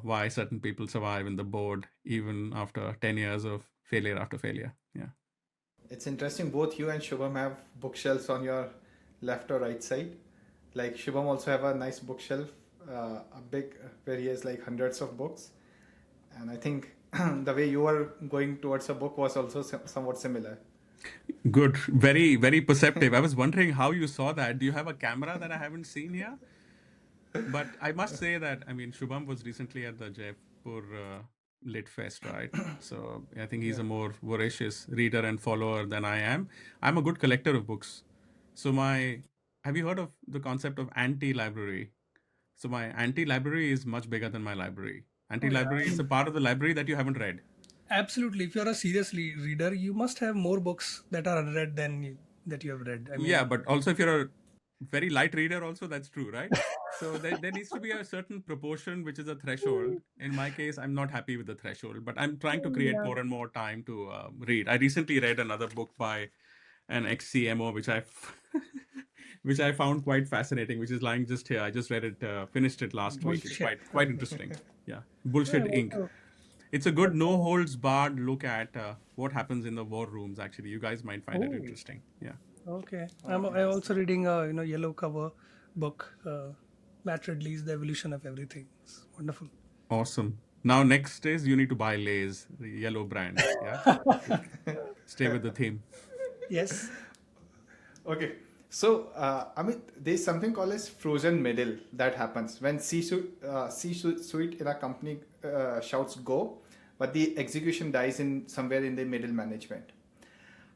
S1: why certain people survive in the board even after 10 years of failure after failure. Yeah.
S3: It's interesting. Both you and Shubham have bookshelves on your left or right side. Like Shubham also have a nice bookshelf, a big where he has like hundreds of books. And I think the way you were going towards a book was also somewhat similar.
S1: Good. Very, very perceptive. I was wondering how you saw that. Do you have a camera that I haven't seen here? But I must say that, I mean, Shubham was recently at the Jaipur Lit Fest, right? So I think he's
S3: Yeah.
S1: a more voracious reader and follower than I am. I'm a good collector of books. So have you heard of the concept of anti-library? So my anti-library is much bigger than my library.
S2: Oh, yeah.
S1: Anti-library is a part of the library that you haven't read.
S2: Absolutely. If you're a serious reader, you must have more books that are unread than that you have read. I
S1: Yeah,
S2: mean,
S1: but also if you're a very light reader, also that's true, right? So there needs to be a certain proportion, which is a threshold. In my case, I'm not happy with the threshold, but I'm trying to create
S2: yeah.
S1: more and more time to read. I recently read another book by an ex-CMO, which I found quite fascinating, which is lying just here. I just read it, finished it last week. It's
S2: Bullshit.
S1: quite interesting. Yeah,
S2: Yeah,
S1: Bullshit Inc. It's a good
S2: what-
S1: no holds barred look at what happens in the war rooms. Actually, you guys might find it
S2: oh,
S1: interesting. Yeah.
S2: okay.
S3: Okay.
S2: I'm also reading a yellow cover book, Matt Ridley's The Evolution of Everything. It's wonderful.
S1: Awesome. Now, next is you need to buy Lay's, the yellow brand. Yeah. Stay with the theme.
S2: Yes.
S3: Okay. So, Amit, there's something called as frozen middle that happens when C-suite in a company shouts go, but the execution dies in somewhere in the middle management.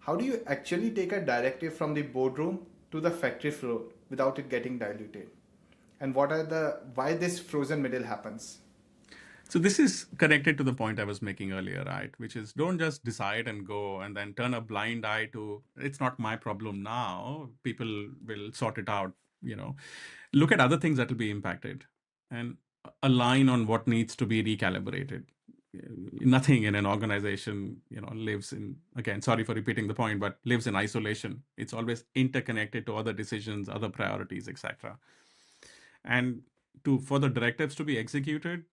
S3: How do you actually take a directive from the boardroom to the factory floor without it getting diluted? And why this frozen middle happens?
S1: So this is connected to the point I was making earlier, right? Which is don't just decide and go and then turn a blind eye to it's not my problem now. People will sort it out, you know. Look at other things that will be impacted and align on what needs to be recalibrated. Nothing in an organization, lives in, again, sorry for repeating the point, but lives in isolation. It's always interconnected to other decisions, other priorities, etc. And for the directives to be executed,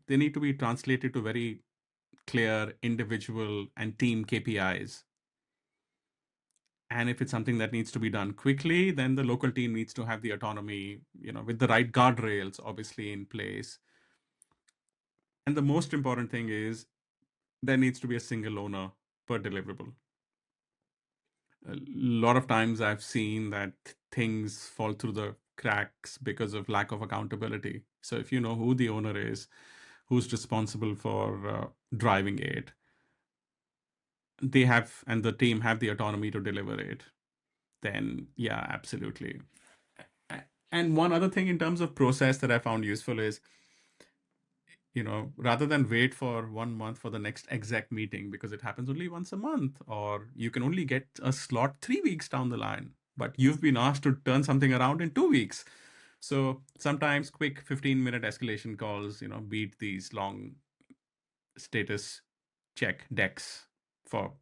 S1: they need to be translated to very clear individual and team KPIs. And if it's something that needs to be done quickly, then the local team needs to have the autonomy, with the right guardrails obviously in place. And the most important thing is there needs to be a single owner per deliverable. A lot of times I've seen that things fall through the cracks because of lack of accountability. So if you know who the owner is, who's responsible for driving it, they have, and the team have the autonomy to deliver it, then yeah, absolutely. And one other thing in terms of process that I found useful is, rather than wait for 1 month for the next exec meeting because it happens only once a month, or you can only get a slot 3 weeks down the line, but you've been asked to turn something around in 2 weeks. So sometimes quick 15-minute escalation calls, beat these long status check decks for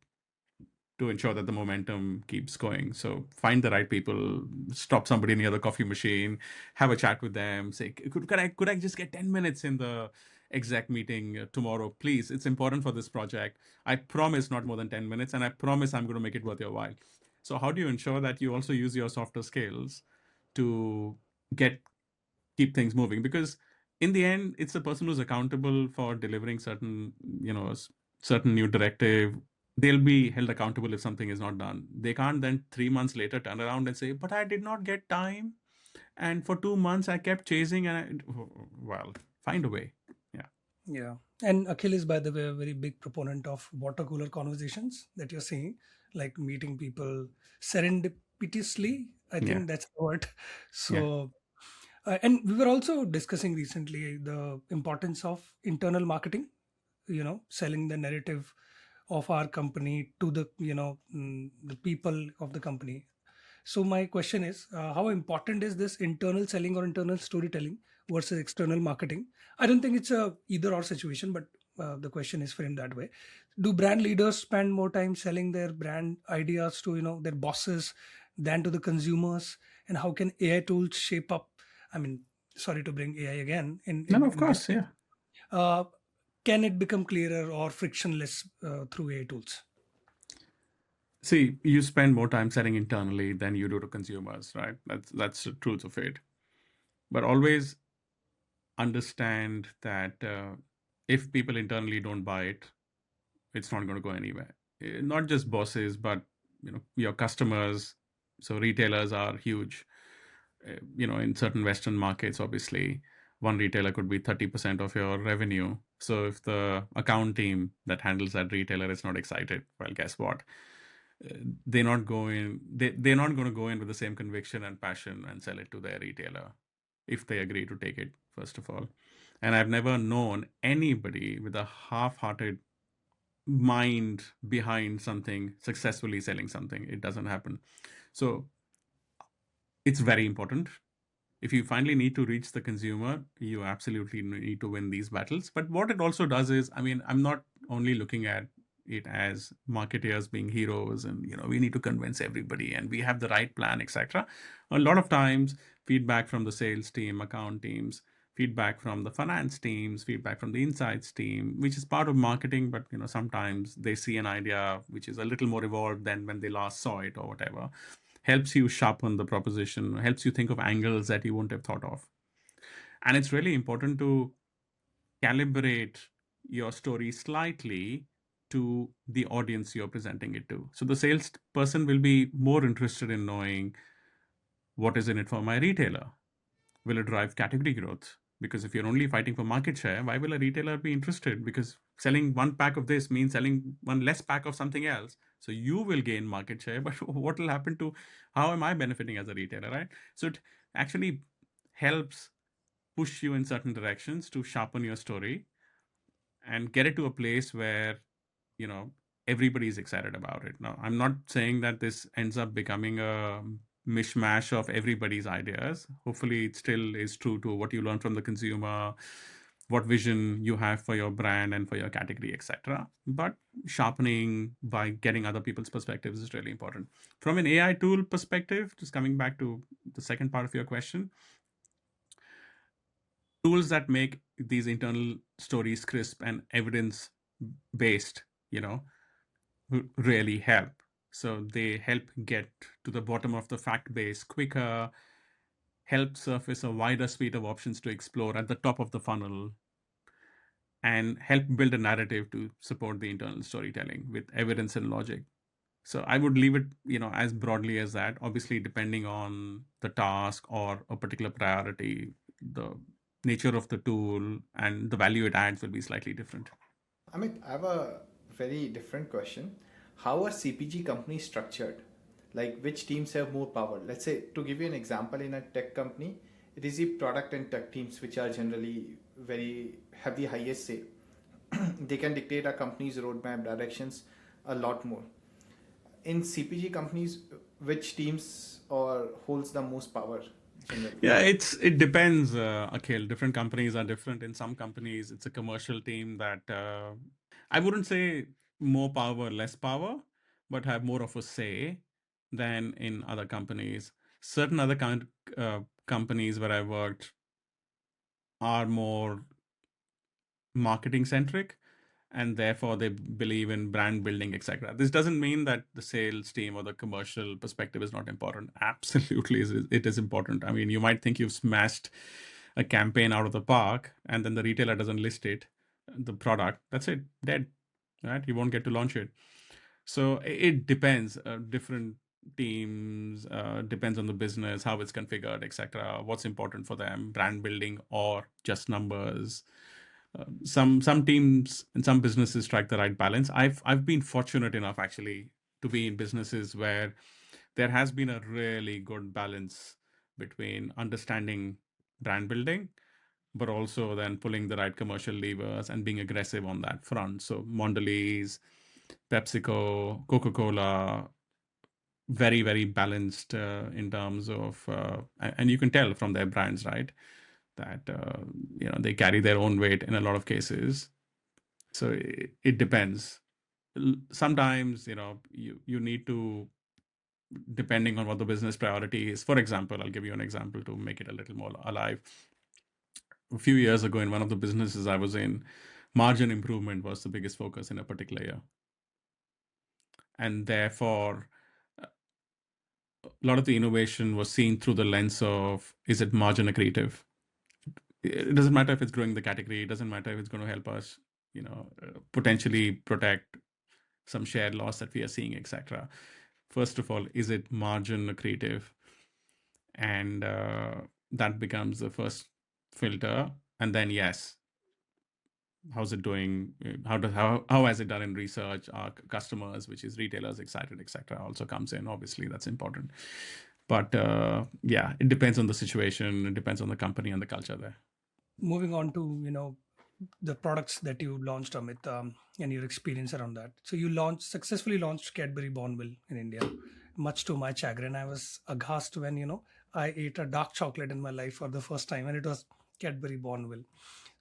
S1: to ensure that the momentum keeps going. So find the right people, stop somebody near the coffee machine, have a chat with them, say, could I just get 10 minutes in the exec meeting tomorrow, please? It's important for this project. I promise not more than 10 minutes, and I promise I'm going to make it worth your while. So how do you ensure that you also use your softer skills to keep things moving? Because in the end, it's the person who's accountable for delivering certain, certain new directive. They'll be held accountable if something is not done. They can't then 3 months later turn around and say, "But I did not get time, and for 2 months I kept chasing." And well, find a way. Yeah.
S2: Yeah. And Akhil is, by the way, a very big proponent of water cooler conversations that you're seeing, like meeting people serendipitously. I
S1: Yeah.
S2: think that's the word.
S1: Yeah.
S2: So, and we were also discussing recently the importance of internal marketing, selling the narrative of our company to the people of the company. So my question is, how important is this internal selling or internal storytelling versus external marketing? I don't think it's a either or situation, but the question is framed that way. Do brand leaders spend more time selling their brand ideas to their bosses than to the consumers? And how can AI tools shape up? I mean, sorry to bring AI again
S1: No, no, of
S2: in this.
S1: course. Yeah.
S2: Uh, can it become clearer or frictionless through AI tools?
S1: See, you spend more time selling internally than you do to consumers, right? That's the truth of it. But always understand that if people internally don't buy it, it's not going to go anywhere. Not just bosses, but your customers. So retailers are huge. In certain Western markets, obviously, one retailer could be 30% of your revenue. So if the account team that handles that retailer is not excited, well, guess what? They're not going to go in with the same conviction and passion and sell it to their retailer if they agree to take it, first of all. And I've never known anybody with a half-hearted mind behind something successfully selling something. It doesn't happen. So it's very important. If you finally need to reach the consumer, you absolutely need to win these battles. But what it also does is, I mean, I'm not only looking at it as marketeers being heroes and we need to convince everybody and we have the right plan, etc. A lot of times feedback from the sales team, account teams, feedback from the finance teams, feedback from the insights team, which is part of marketing, but sometimes they see an idea which is a little more evolved than when they last saw it or whatever, helps you sharpen the proposition, helps you think of angles that you wouldn't have thought of. And it's really important to calibrate your story slightly to the audience you're presenting it to. So the salesperson will be more interested in knowing what is in it for my retailer. Will it drive category growth? Because if you're only fighting for market share, why will a retailer be interested? Because selling one pack of this means selling one less pack of something else. So you will gain market share, but what will happen to how am I benefiting as a retailer, right? So it actually helps push you in certain directions to sharpen your story and get it to a place where you know everybody's excited about it. Now, I'm not saying that this ends up becoming a mishmash of everybody's ideas. Hopefully it still is true to what you learn from the consumer, what vision you have for your brand and for your category, etc. But sharpening by getting other people's perspectives is really important. From an AI tool perspective, just coming back to the second part of your question, tools that make these internal stories crisp and evidence based, you know, really help. So they help get to the bottom of the fact base quicker, help surface a wider suite of options to explore at the top of the funnel, and help build a narrative to support the internal storytelling with evidence and logic. So I would leave it, as broadly as that. Obviously, depending on the task or a particular priority, the nature of the tool and the value it adds will be slightly different.
S3: Amit, I have a very different question. How are CPG companies structured? Like which teams have more power? Let's say, to give you an example, in a tech company, it is the product and tech teams which are generally have the highest say. They can dictate a company's roadmap directions a lot more. In CPG companies, which teams or holds the most power generally?
S1: Yeah, it depends, Akhil. Different companies are different. In some companies, it's a commercial team that I wouldn't say more power, less power, but have more of a say than in other companies. Certain other companies where I worked are more marketing centric, and therefore they believe in brand building, etc. This doesn't mean that the sales team or the commercial perspective is not important. Absolutely, it is important. I mean, you might think you've smashed a campaign out of the park, and then the retailer doesn't list it, the product. That's it, dead, right? You won't get to launch it. So it depends. Different teams depends on the business, how it's configured, etc. What's important for them, brand building or just numbers. Some teams and some businesses strike the right balance. I've been fortunate enough actually to be in businesses where there has been a really good balance between understanding brand building, but also then pulling the right commercial levers and being aggressive on that front. So Mondelez, PepsiCo, Coca-Cola, very, very balanced in terms of, and you can tell from their brands, right, that they carry their own weight in a lot of cases. So it depends. Sometimes you need to, depending on what the business priority is. For example, I'll give you an example to make it a little more alive. A few years ago, in one of the businesses I was in, margin improvement was the biggest focus in a particular year, and therefore a lot of the innovation was seen through the lens of, is it margin accretive? It doesn't matter if it's growing the category. It doesn't matter if it's going to help us, potentially protect some share loss that we are seeing, etc. First of all, is it margin accretive? And that becomes the first filter. And then, yes, how's it doing? How has it done in research? Our customers, which is retailers, excited, etc., also comes in. Obviously, that's important. But yeah, it depends on the situation. It depends on the company and the culture there.
S2: Moving on to the products that you launched, Amit, and your experience around that. So you successfully launched Cadbury Bournville in India. Much to my chagrin, I was aghast when I ate a dark chocolate in my life for the first time, and it was Cadbury Bournville.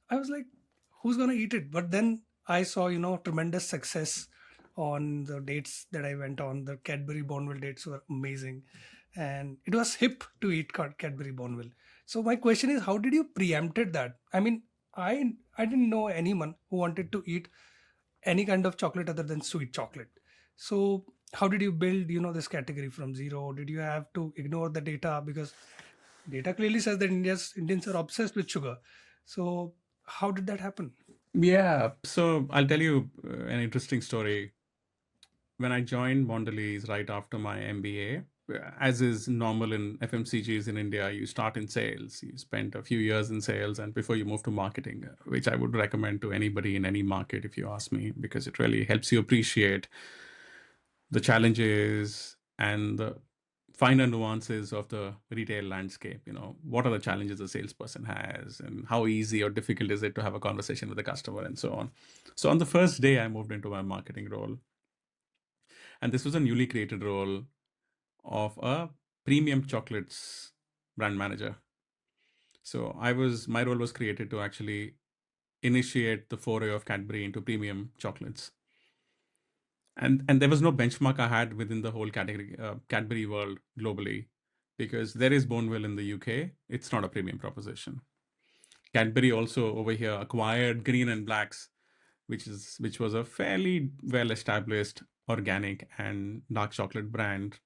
S2: I was like, who's gonna eat it? But then I saw tremendous success on the dates that I went on. The Cadbury Bournville dates were amazing, and it was hip to eat Cadbury Bournville. So my question is, how did you preempted that? I mean, I didn't know anyone who wanted to eat any kind of chocolate other than sweet chocolate. So how did you build this category from zero? Did you have to ignore the data, because data clearly says that Indians are obsessed with sugar? So how did that happen?
S1: Yeah. So I'll tell you an interesting story. When I joined Mondelez right after my MBA, as is normal in FMCGs in India, you start in sales. You spend a few years in sales, and before you move to marketing, which I would recommend to anybody in any market, if you ask me, because it really helps you appreciate the challenges and the finer nuances of the retail landscape. What are the challenges a salesperson has, and how easy or difficult is it to have a conversation with the customer, and so on. So on the first day, I moved into my marketing role. And this was a newly created role of a premium chocolates brand manager. So my role was created to actually initiate the foray of Cadbury into premium chocolates. And there was no benchmark I had within the whole category, Cadbury world globally, because there is Bournville in the UK. It's not a premium proposition. Cadbury also over here acquired Green and Blacks, which was a fairly well established organic and dark chocolate brand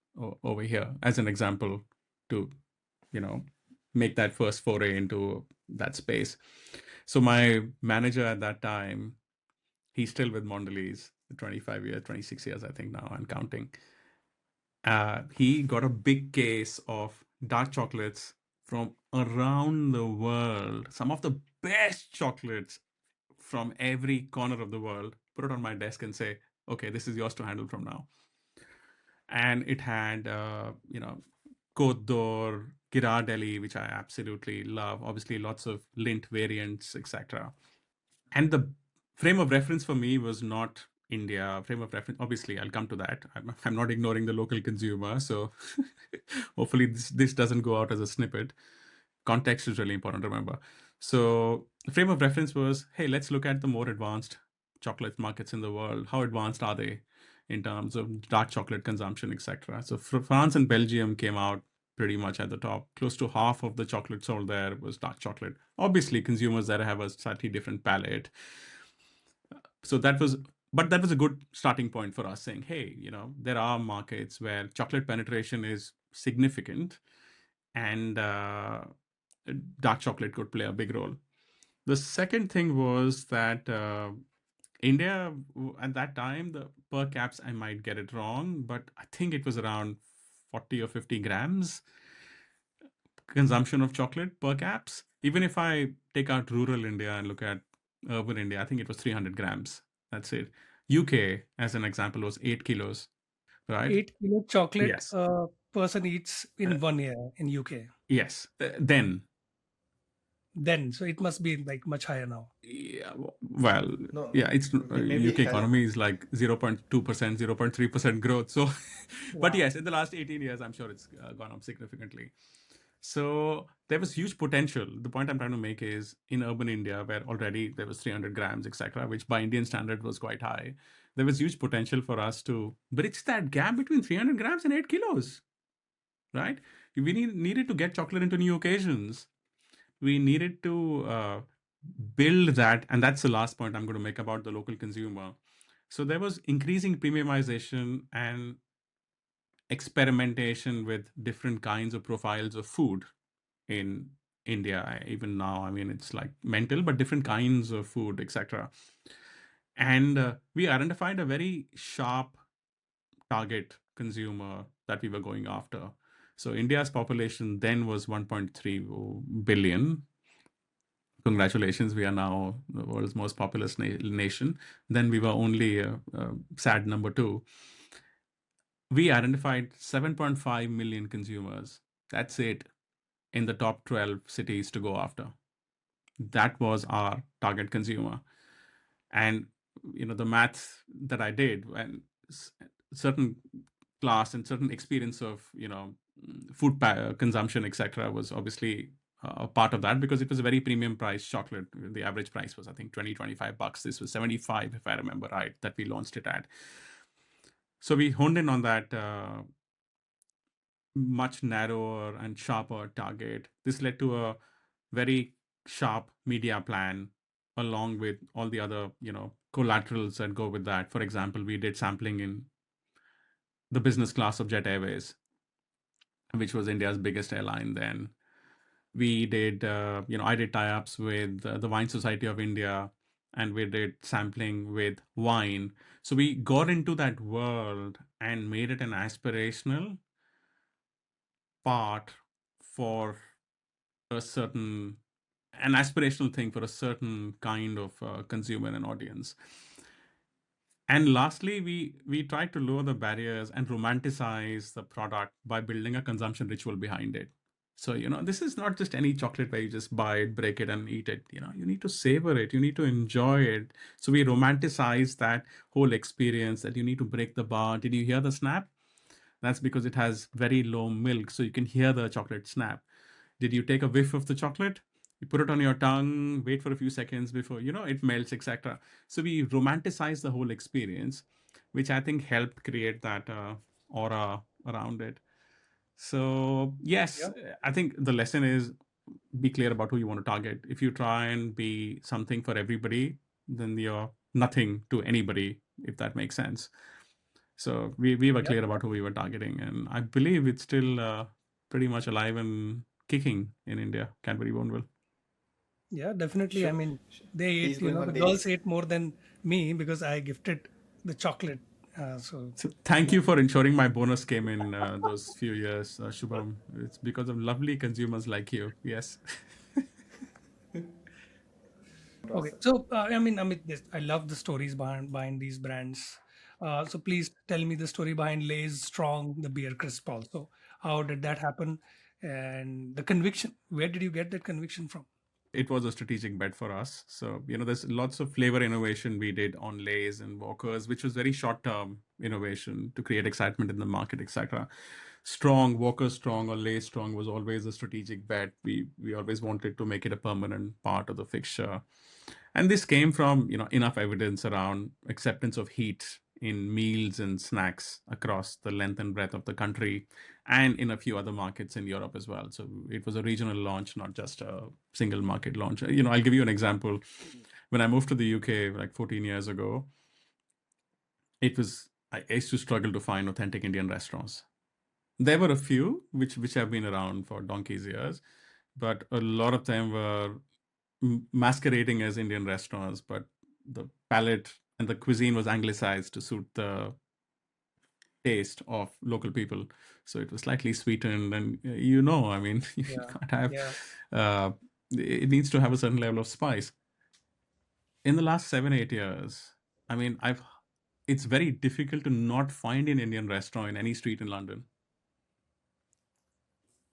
S1: over here, as an example, to make that first foray into that space. So my manager at that time, he's still with Mondelez, 25 years, 26 years, I think now, and counting. He got a big case of dark chocolates from around the world, some of the best chocolates from every corner of the world, put it on my desk and say, okay, this is yours to handle from now. And it had, Côte d'Or, Ghirardelli, which I absolutely love. Obviously, lots of Lindt variants, etc. And the frame of reference for me was not India. Frame of reference, obviously, I'll come to that. I'm not ignoring the local consumer. So hopefully this doesn't go out as a snippet. Context is really important, remember. So the frame of reference was, hey, let's look at the more advanced chocolate markets in the world. How advanced are they in terms of dark chocolate consumption, etc.? So France and Belgium came out pretty much at the top. Close to half of the chocolate sold there was dark chocolate. Obviously, consumers there have a slightly different palate. So that was a good starting point for us, saying, hey, there are markets where chocolate penetration is significant, and dark chocolate could play a big role. The second thing was that India, at that time, the per caps, I might get it wrong, but I think it was around 40 or 50 grams consumption of chocolate per caps. Even if I take out rural India and look at urban India, I think it was 300 grams. That's it. UK, as an example, was 8 kilos, right?
S2: 8 kilo chocolate
S1: Yes.
S2: a person eats
S1: Uh,
S2: in 1 year in UK.
S1: yes. Then,
S2: Then, so it must be like much higher now.
S1: yeah, well,
S3: No,
S1: yeah, it's
S3: maybe
S1: UK economy is like 0.2%, 0.3% growth. So, but
S2: Wow.
S1: yes, in the last 18 years, I'm sure it's gone up significantly. So there was huge potential. The point I'm trying to make is in urban India, where already there was 300 grams, etc., which by Indian standard was quite high, there was huge potential for us to bridge that gap between 300 grams and 8 kilos, right? We needed to get chocolate into new occasions. We needed to build that. And that's the last point I'm going to make about the local consumer. So there was increasing premiumization and experimentation with different kinds of profiles of food in India. Even now, I mean, it's like mental, but different kinds of food, etc. And we identified a very sharp target consumer that we were going after. So India's population then was 1.3 billion. Congratulations, we are now the world's most populous nation. Then we were only a sad number two. We identified 7.5 million consumers. That's it, in the top 12 cities to go after. That was our target consumer. And the math that I did, and certain class and certain experience of food consumption, etc., was obviously a part of that, because it was a very premium price chocolate. The average price was, I think, 20-25 bucks. This was 75, if I remember right, that we launched it at. So we honed in on that much narrower and sharper target. This led to a very sharp media plan, along with all the other collaterals that go with that. For example, we did sampling in the business class of Jet Airways, which was India's biggest airline then. We did, I did tie-ups with the Wine Society of India, and we did sampling with wine. So we got into that world and made it an aspirational part for an aspirational thing for a certain kind of consumer and audience. And lastly, we tried to lower the barriers and romanticize the product by building a consumption ritual behind it. So, this is not just any chocolate where you just buy it, break it, and eat it. You need to savor it. You need to enjoy it. So we romanticize that whole experience, that you need to break the bar. Did you hear the snap? That's because it has very low milk, so you can hear the chocolate snap. Did you take a whiff of the chocolate? You put it on your tongue, wait for a few seconds before it melts, etc. So we romanticize the whole experience, which I think helped create that aura around it. So yes,
S2: Yeah.
S1: I think the lesson is, be clear about who you want to target. If you try and be something for everybody, then you're nothing to anybody, if that makes sense. So we were
S2: Yeah.
S1: clear about who we were targeting, and I believe it's still pretty much alive and kicking in India, Cadbury Bournville.
S2: Yeah, definitely. I
S3: sure.
S2: mean, they
S3: He's
S2: ate,
S3: going
S2: the
S3: on
S2: girls
S3: days.
S2: ate more than me because I gifted the chocolate. So,
S1: So thank
S2: yeah.
S1: you for ensuring my bonus came in those few years, Shubham. It's because of lovely consumers like you. Yes.
S2: Okay.
S3: Process.
S2: So, I mean, Amit, I love the stories behind these brands. So please tell me the story behind Lay's Strong, the beer crisp also. How did that happen? And the conviction, where did you get that conviction from?
S1: It was a strategic bet for us. So, there's lots of flavor innovation we did on Lays and Walkers, which was very short term innovation to create excitement in the market, etc. Strong, Walker Strong or Lays Strong was always a strategic bet. We always wanted to make it a permanent part of the fixture. And this came from, enough evidence around acceptance of heat in meals and snacks across the length and breadth of the country, and in a few other markets in Europe as well. So it was a regional launch, not just a single market launch. I'll give you an example. When I moved to the UK like 14 years ago, I used to struggle to find authentic Indian restaurants. There were a few which have been around for donkey's years, but a lot of them were masquerading as Indian restaurants, but the palate and the cuisine was anglicized to suit the taste of local people. So it was slightly sweetened, and I mean, you
S2: Yeah.
S1: can't have.
S2: Yeah.
S1: Uh, it needs to have a certain level of spice. In the last 7 8 years, I mean, it's very difficult to not find an Indian restaurant in any street in London,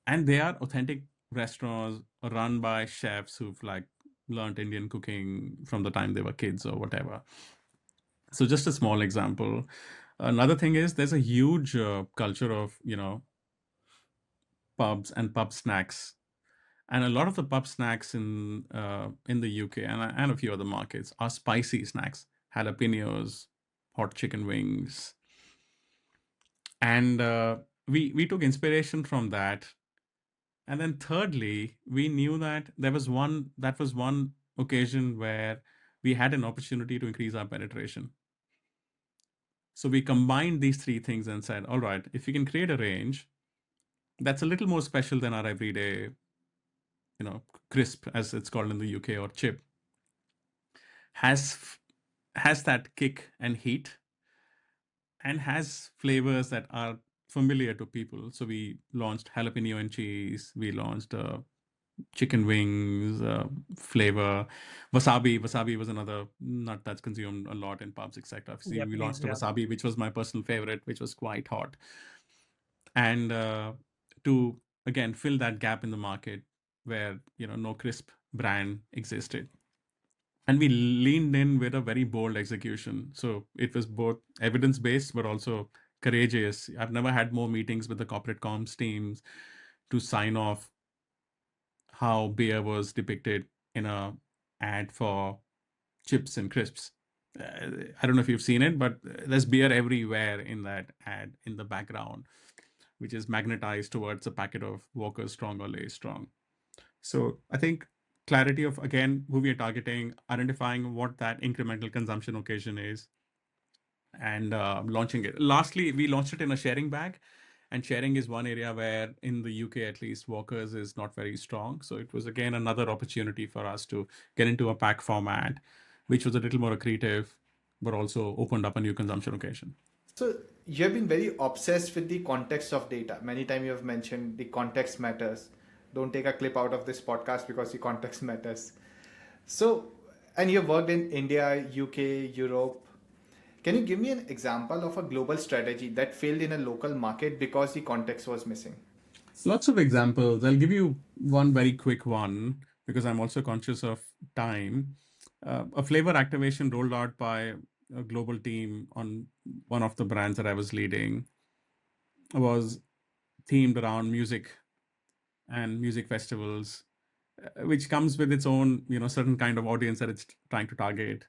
S1: and they are authentic restaurants run by chefs who've like learned Indian cooking from the time they were kids or whatever. So just a small example. Another thing is there's a huge culture of pubs and pub snacks, and a lot of the pub snacks in the UK and a few other markets are spicy snacks, jalapenos, hot chicken wings, and we took inspiration from that. And then thirdly, we knew that that was one occasion where we had an opportunity to increase our penetration. So we combined these three things and said, all right, if we can create a range that's a little more special than our everyday, crisp, as it's called in the UK, or chip, has has that kick and heat, and has flavors that are familiar to people. So we launched jalapeno and cheese. We launched chicken wings flavor. Wasabi was another nut that's consumed a lot in pubs, etc. See, we
S2: Japanese.
S1: launched a
S2: Yeah.
S1: wasabi, which was my personal favorite, which was quite hot, and to again fill that gap in the market where no crisp brand existed. And we leaned in with a very bold execution. So it was both evidence based but also courageous. I've never had more meetings with the corporate comms teams to sign off how beer was depicted in a ad for chips and crisps. I don't know if you've seen it, but there's beer everywhere in that ad in the background, which is magnetized towards a packet of Walker's Strong or Lay's Strong. So I think clarity of, again, who we are targeting, identifying what that incremental consumption occasion is, and launching it. Lastly, we launched it in a sharing bag, and sharing is one area where in the UK at least Walker's is not very strong. So it was again another opportunity for us to get into a pack format, which was a little more accretive, but also opened up a new consumption occasion.
S3: So you have been very obsessed with the context of data. Many times you have mentioned the context matters. Don't take a clip out of this podcast because the context matters. So, and you've worked in India, UK, Europe. Can you give me an example of a global strategy that failed in a local market because the context was missing?
S1: Lots of examples. I'll give you one very quick one because I'm also conscious of time. A flavor activation rolled out by a global team on one of the brands that I was leading was themed around music and music festivals, which comes with its own, certain kind of audience that it's trying to target,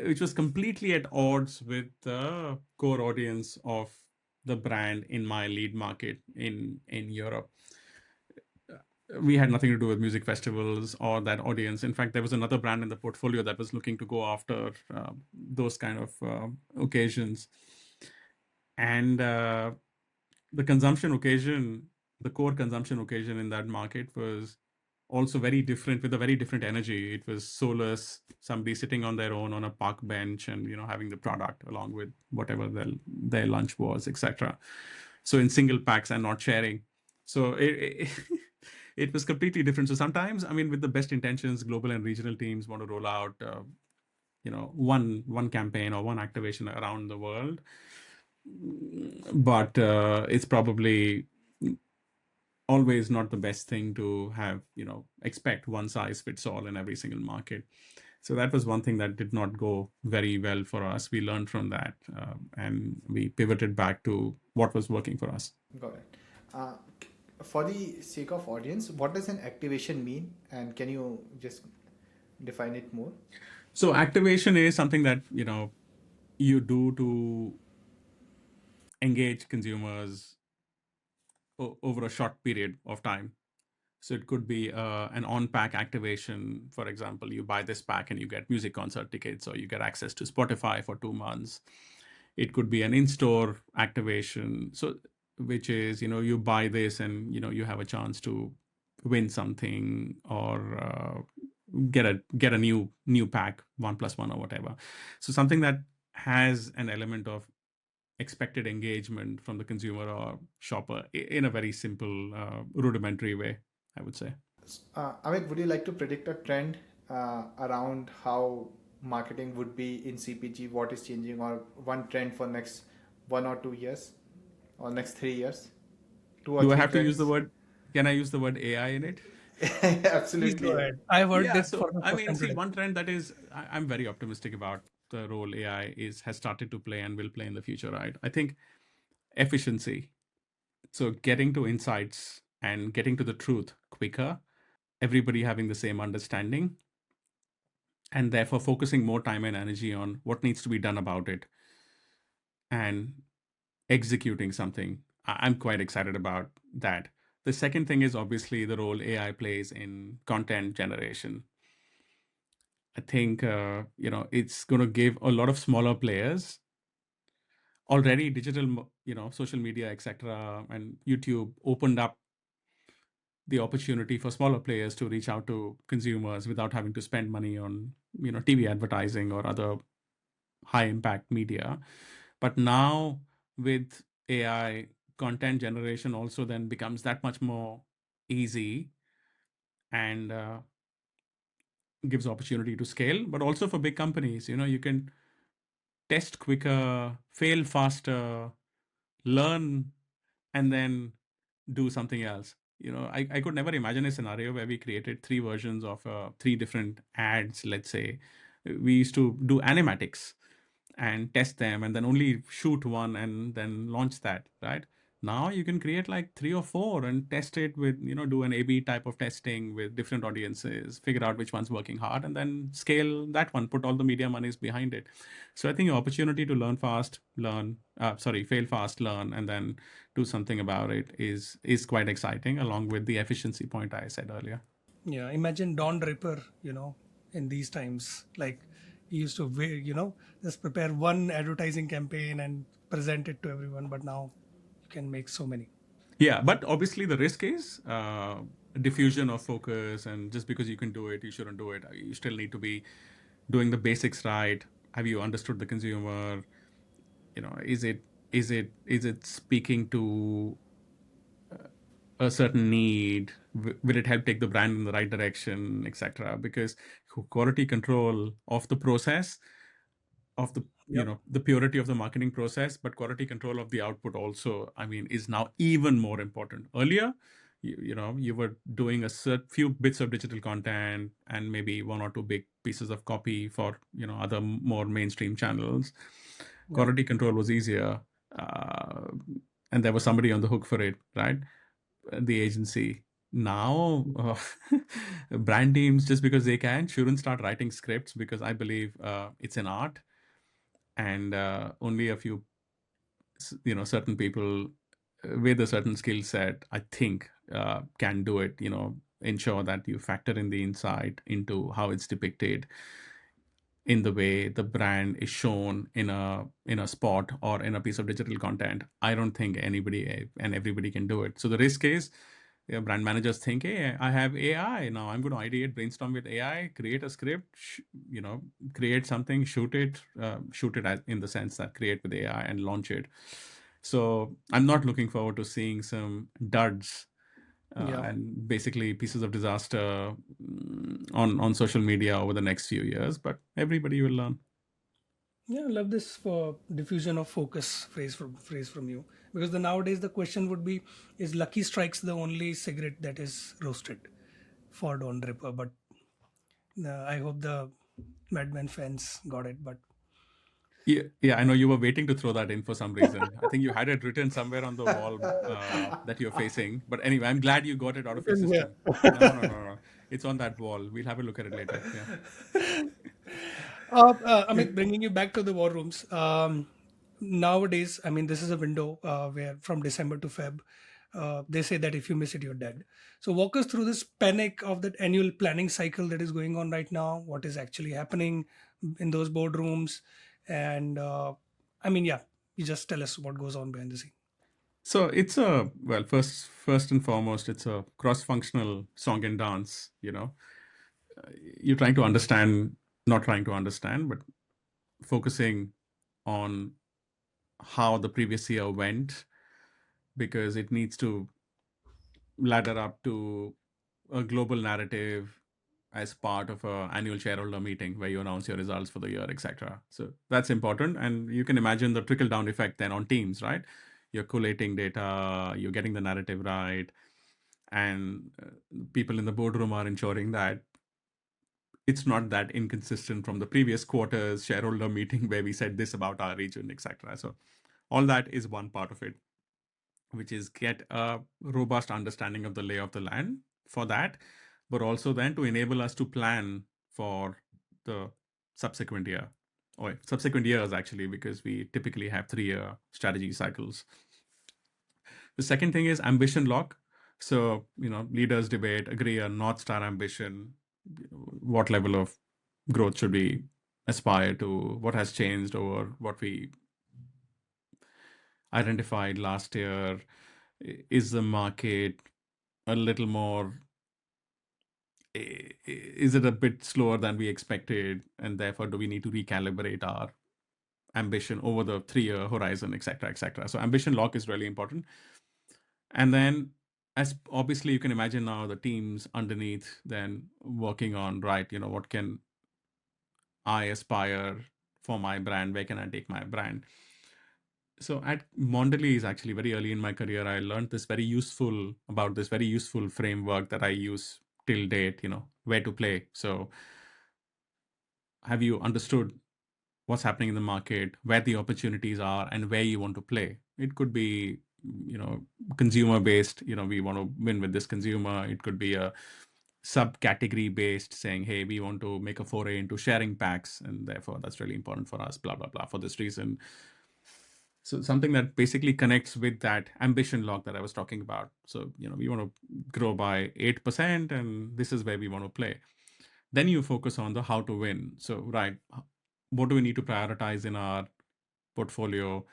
S1: which was completely at odds with the core audience of the brand in my lead market in Europe. We had nothing to do with music festivals or that audience. In fact, there was another brand in the portfolio that was looking to go after those kind of occasions. And the consumption occasion, the core consumption occasion in that market was also very different, with a very different energy. It was soulless, somebody sitting on their own on a park bench and having the product along with whatever their lunch was, etc. So in single packs and not sharing. So it was completely different. So sometimes, I mean, with the best intentions, global and regional teams want to roll out one campaign or one activation around the world, but it's probably always not the best thing to have, expect one size fits all in every single market. So that was one thing that did not go very well for us. We learned from that, and we pivoted back to what was working for us.
S3: Got it. For the sake of audience, what does an activation mean? And can you just define it more?
S1: So activation is something that, you do to engage consumers over a short period of time. So it could be an on-pack activation. For example, you buy this pack and you get music concert tickets, or you get access to Spotify for 2 months. It could be an in-store activation. So, which is, you buy this and, you have a chance to win something, or get a new pack, 1+1 or whatever. So something that has an element of expected engagement from the consumer or shopper in a very simple, rudimentary way, I would say.
S3: Amit, would you like to predict a trend around how marketing would be in CPG? What is changing, or one trend for next 1 or 2 years, or next 3 years? Two or
S1: Do I
S3: three
S1: have to use the
S3: trends.
S1: word? Can I use the word AI in it?
S2: Please go
S3: Absolutely.
S2: ahead. I've heard
S1: Yeah.
S2: it
S1: So
S2: for the
S1: I
S2: first
S1: mean,
S2: time
S1: see,
S2: today.
S1: one trend that is I'm very optimistic about the role AI has started to play and will play in the future. Right? I think efficiency. So getting to insights and getting to the truth quicker. Everybody having the same understanding, and therefore focusing more time and energy on what needs to be done about it and executing something. I'm quite excited about that. The second thing is obviously the role AI plays in content generation. I think it's going to give a lot of smaller players already digital, social media, etc., and YouTube opened up the opportunity for smaller players to reach out to consumers without having to spend money on TV advertising or other high impact media. But now with AI, content generation also then becomes that much more easy, and gives opportunity to scale. But also for big companies, you can test quicker, fail faster, learn, and then do something else. I could never imagine a scenario where we created three versions of three different ads. Let's say we used to do animatics and test them and then only shoot one and then launch that, right? Now you can create like three or four and test it with, do an A/B type of testing with different audiences, figure out which one's working hard, and then scale that one, put all the media monies behind it. So I think your opportunity to learn fast, fail fast, learn, and then do something about it is quite exciting, along with the efficiency point I said earlier.
S2: Yeah, imagine Don Draper, in these times. Like he used to, just prepare one advertising campaign and present it to everyone, but now you can make so many.
S1: Yeah, but obviously the risk is diffusion of focus, and just because you can do it, you shouldn't do it. You still need to be doing the basics right. Have you understood the consumer? Is it speaking to a certain need? Will it help take the brand in the right direction, etc.? Because quality control of the process, of the
S2: Yep.
S1: the purity of the marketing process, but quality control of the output also, I mean, is now even more important. Earlier, you were doing a few bits of digital content and maybe one or two big pieces of copy for other more mainstream channels.
S2: Yep.
S1: Quality control was easier, uh, and there was somebody on the hook for it, right? The agency. Now, brand teams, just because they can, shouldn't start writing scripts, because I believe it's an art, and only a few certain people with a certain skill set, I think, can do it. Ensure that you factor in the insight into how it's depicted in the way the brand is shown in a spot or in a piece of digital content. I don't think anybody and everybody can do it. So the risk is, brand managers think, hey, I have AI now, I'm going to ideate, brainstorm with AI, create a script, create something, shoot it in the sense that create with AI and launch it. So I'm not looking forward to seeing some duds,
S2: Yeah.
S1: and basically pieces of disaster, on social media over the next few years, but everybody will learn.
S2: Yeah, I love this for diffusion of focus phrase from you, because the nowadays the question would be, is Lucky Strikes the only cigarette that is roasted for Don Draper? But I hope the Madman fans got it. But
S1: Yeah, yeah, I know you were waiting to throw that in for some reason. I think you had it written somewhere on the wall that you're facing. But anyway, I'm glad you got it out of your
S2: yeah.
S1: system. No, no, no, no. It's on that wall. We'll have a look at it later. Yeah.
S2: Amit, bringing you back to the war rooms. Nowadays, I mean, this is a window where from December to Feb, They say that if you miss it, you're dead. So walk us through this panic of that annual planning cycle that is going on right now. What is actually happening in those boardrooms? And I mean, yeah, you just tell us what goes on behind the scene.
S1: So it's a, well, first and foremost, it's a cross-functional song and dance. You're trying to understand, not trying to understand, but focusing on how the previous year went, because it needs to ladder up to a global narrative as part of a annual shareholder meeting where you announce your results for the year, etc. So that's important, and you can imagine the trickle down effect then on teams, right? You're collating data, you're getting the narrative right, and people in the boardroom are ensuring that it's not that inconsistent from the previous quarter's shareholder meeting where we said this about our region, etc. So all that is one part of it, which is get a robust understanding of the lay of the land for that, but also then to enable us to plan for the subsequent year or subsequent years, actually, because we typically have 3-year strategy cycles. The second thing is ambition lock. So, leaders debate, agree on North Star ambition. What level of growth should we aspire to? What has changed over what we identified last year? Is the market a little more, is it a bit slower than we expected? And therefore, do we need to recalibrate our ambition over the 3-year horizon, et cetera, et cetera? So ambition lock is really important. And then, as obviously you can imagine now, the teams underneath then working on, right, what can I aspire for my brand? Where can I take my brand? So at Mondelez, actually, very early in my career, I learned this very useful framework that I use till date, where to play. So have you understood what's happening in the market, where the opportunities are, and where you want to play? It could be, consumer based, we want to win with this consumer. It could be a subcategory based, saying, hey, we want to make a foray into sharing packs, and therefore that's really important for us, blah, blah, blah, for this reason. So something that basically connects with that ambition log that I was talking about. So, we want to grow by 8%, and this is where we want to play. Then you focus on the how to win. So, right, what do we need to prioritize in our portfolio?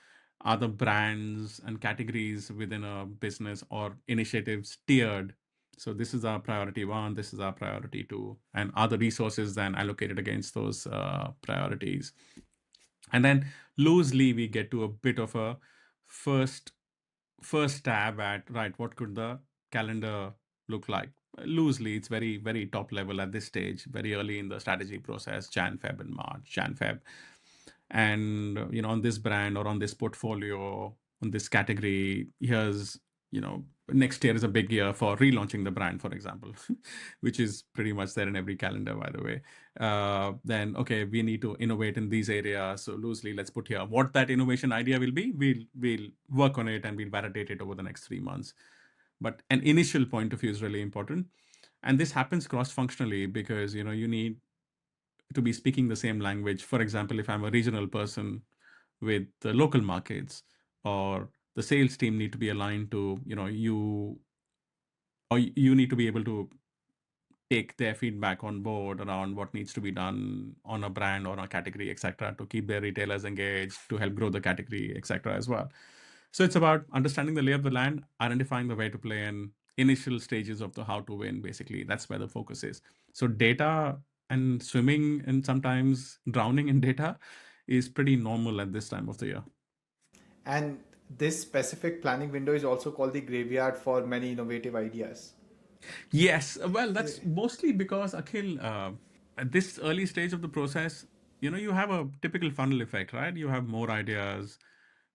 S1: Are the brands and categories within a business or initiatives tiered? So this is our priority 1, this is our priority 2, and are the resources then allocated against those priorities? And then loosely we get to a bit of a first stab at, right, what could the calendar look like? Loosely, it's very, very top level at this stage, very early in the strategy process, Jan, Feb, and March, Jan, Feb. And, on this brand or on this portfolio, on this category, here's, next year is a big year for relaunching the brand, for example, which is pretty much there in every calendar, by the way. Then, okay, we need to innovate in these areas. So loosely, let's put here what that innovation idea will be. We'll work on it and we'll validate it over the next 3 months. But an initial point of view is really important. And this happens cross-functionally because, you need to be speaking the same language. For example, if I'm a regional person with the local markets, or the sales team need to be aligned to, you need to be able to take their feedback on board around what needs to be done on a brand or a category, etc., to keep their retailers engaged, to help grow the category, etc., as well. So it's about understanding the lay of the land, identifying the way to play, and initial stages of the how to win. Basically, that's where the focus is. So data and swimming and sometimes drowning in data is pretty normal at this time of the year.
S3: And this specific planning window is also called the graveyard for many innovative ideas.
S1: Yes, well, that's mostly because, Akhil, at this early stage of the process, you have a typical funnel effect, right? You have more ideas,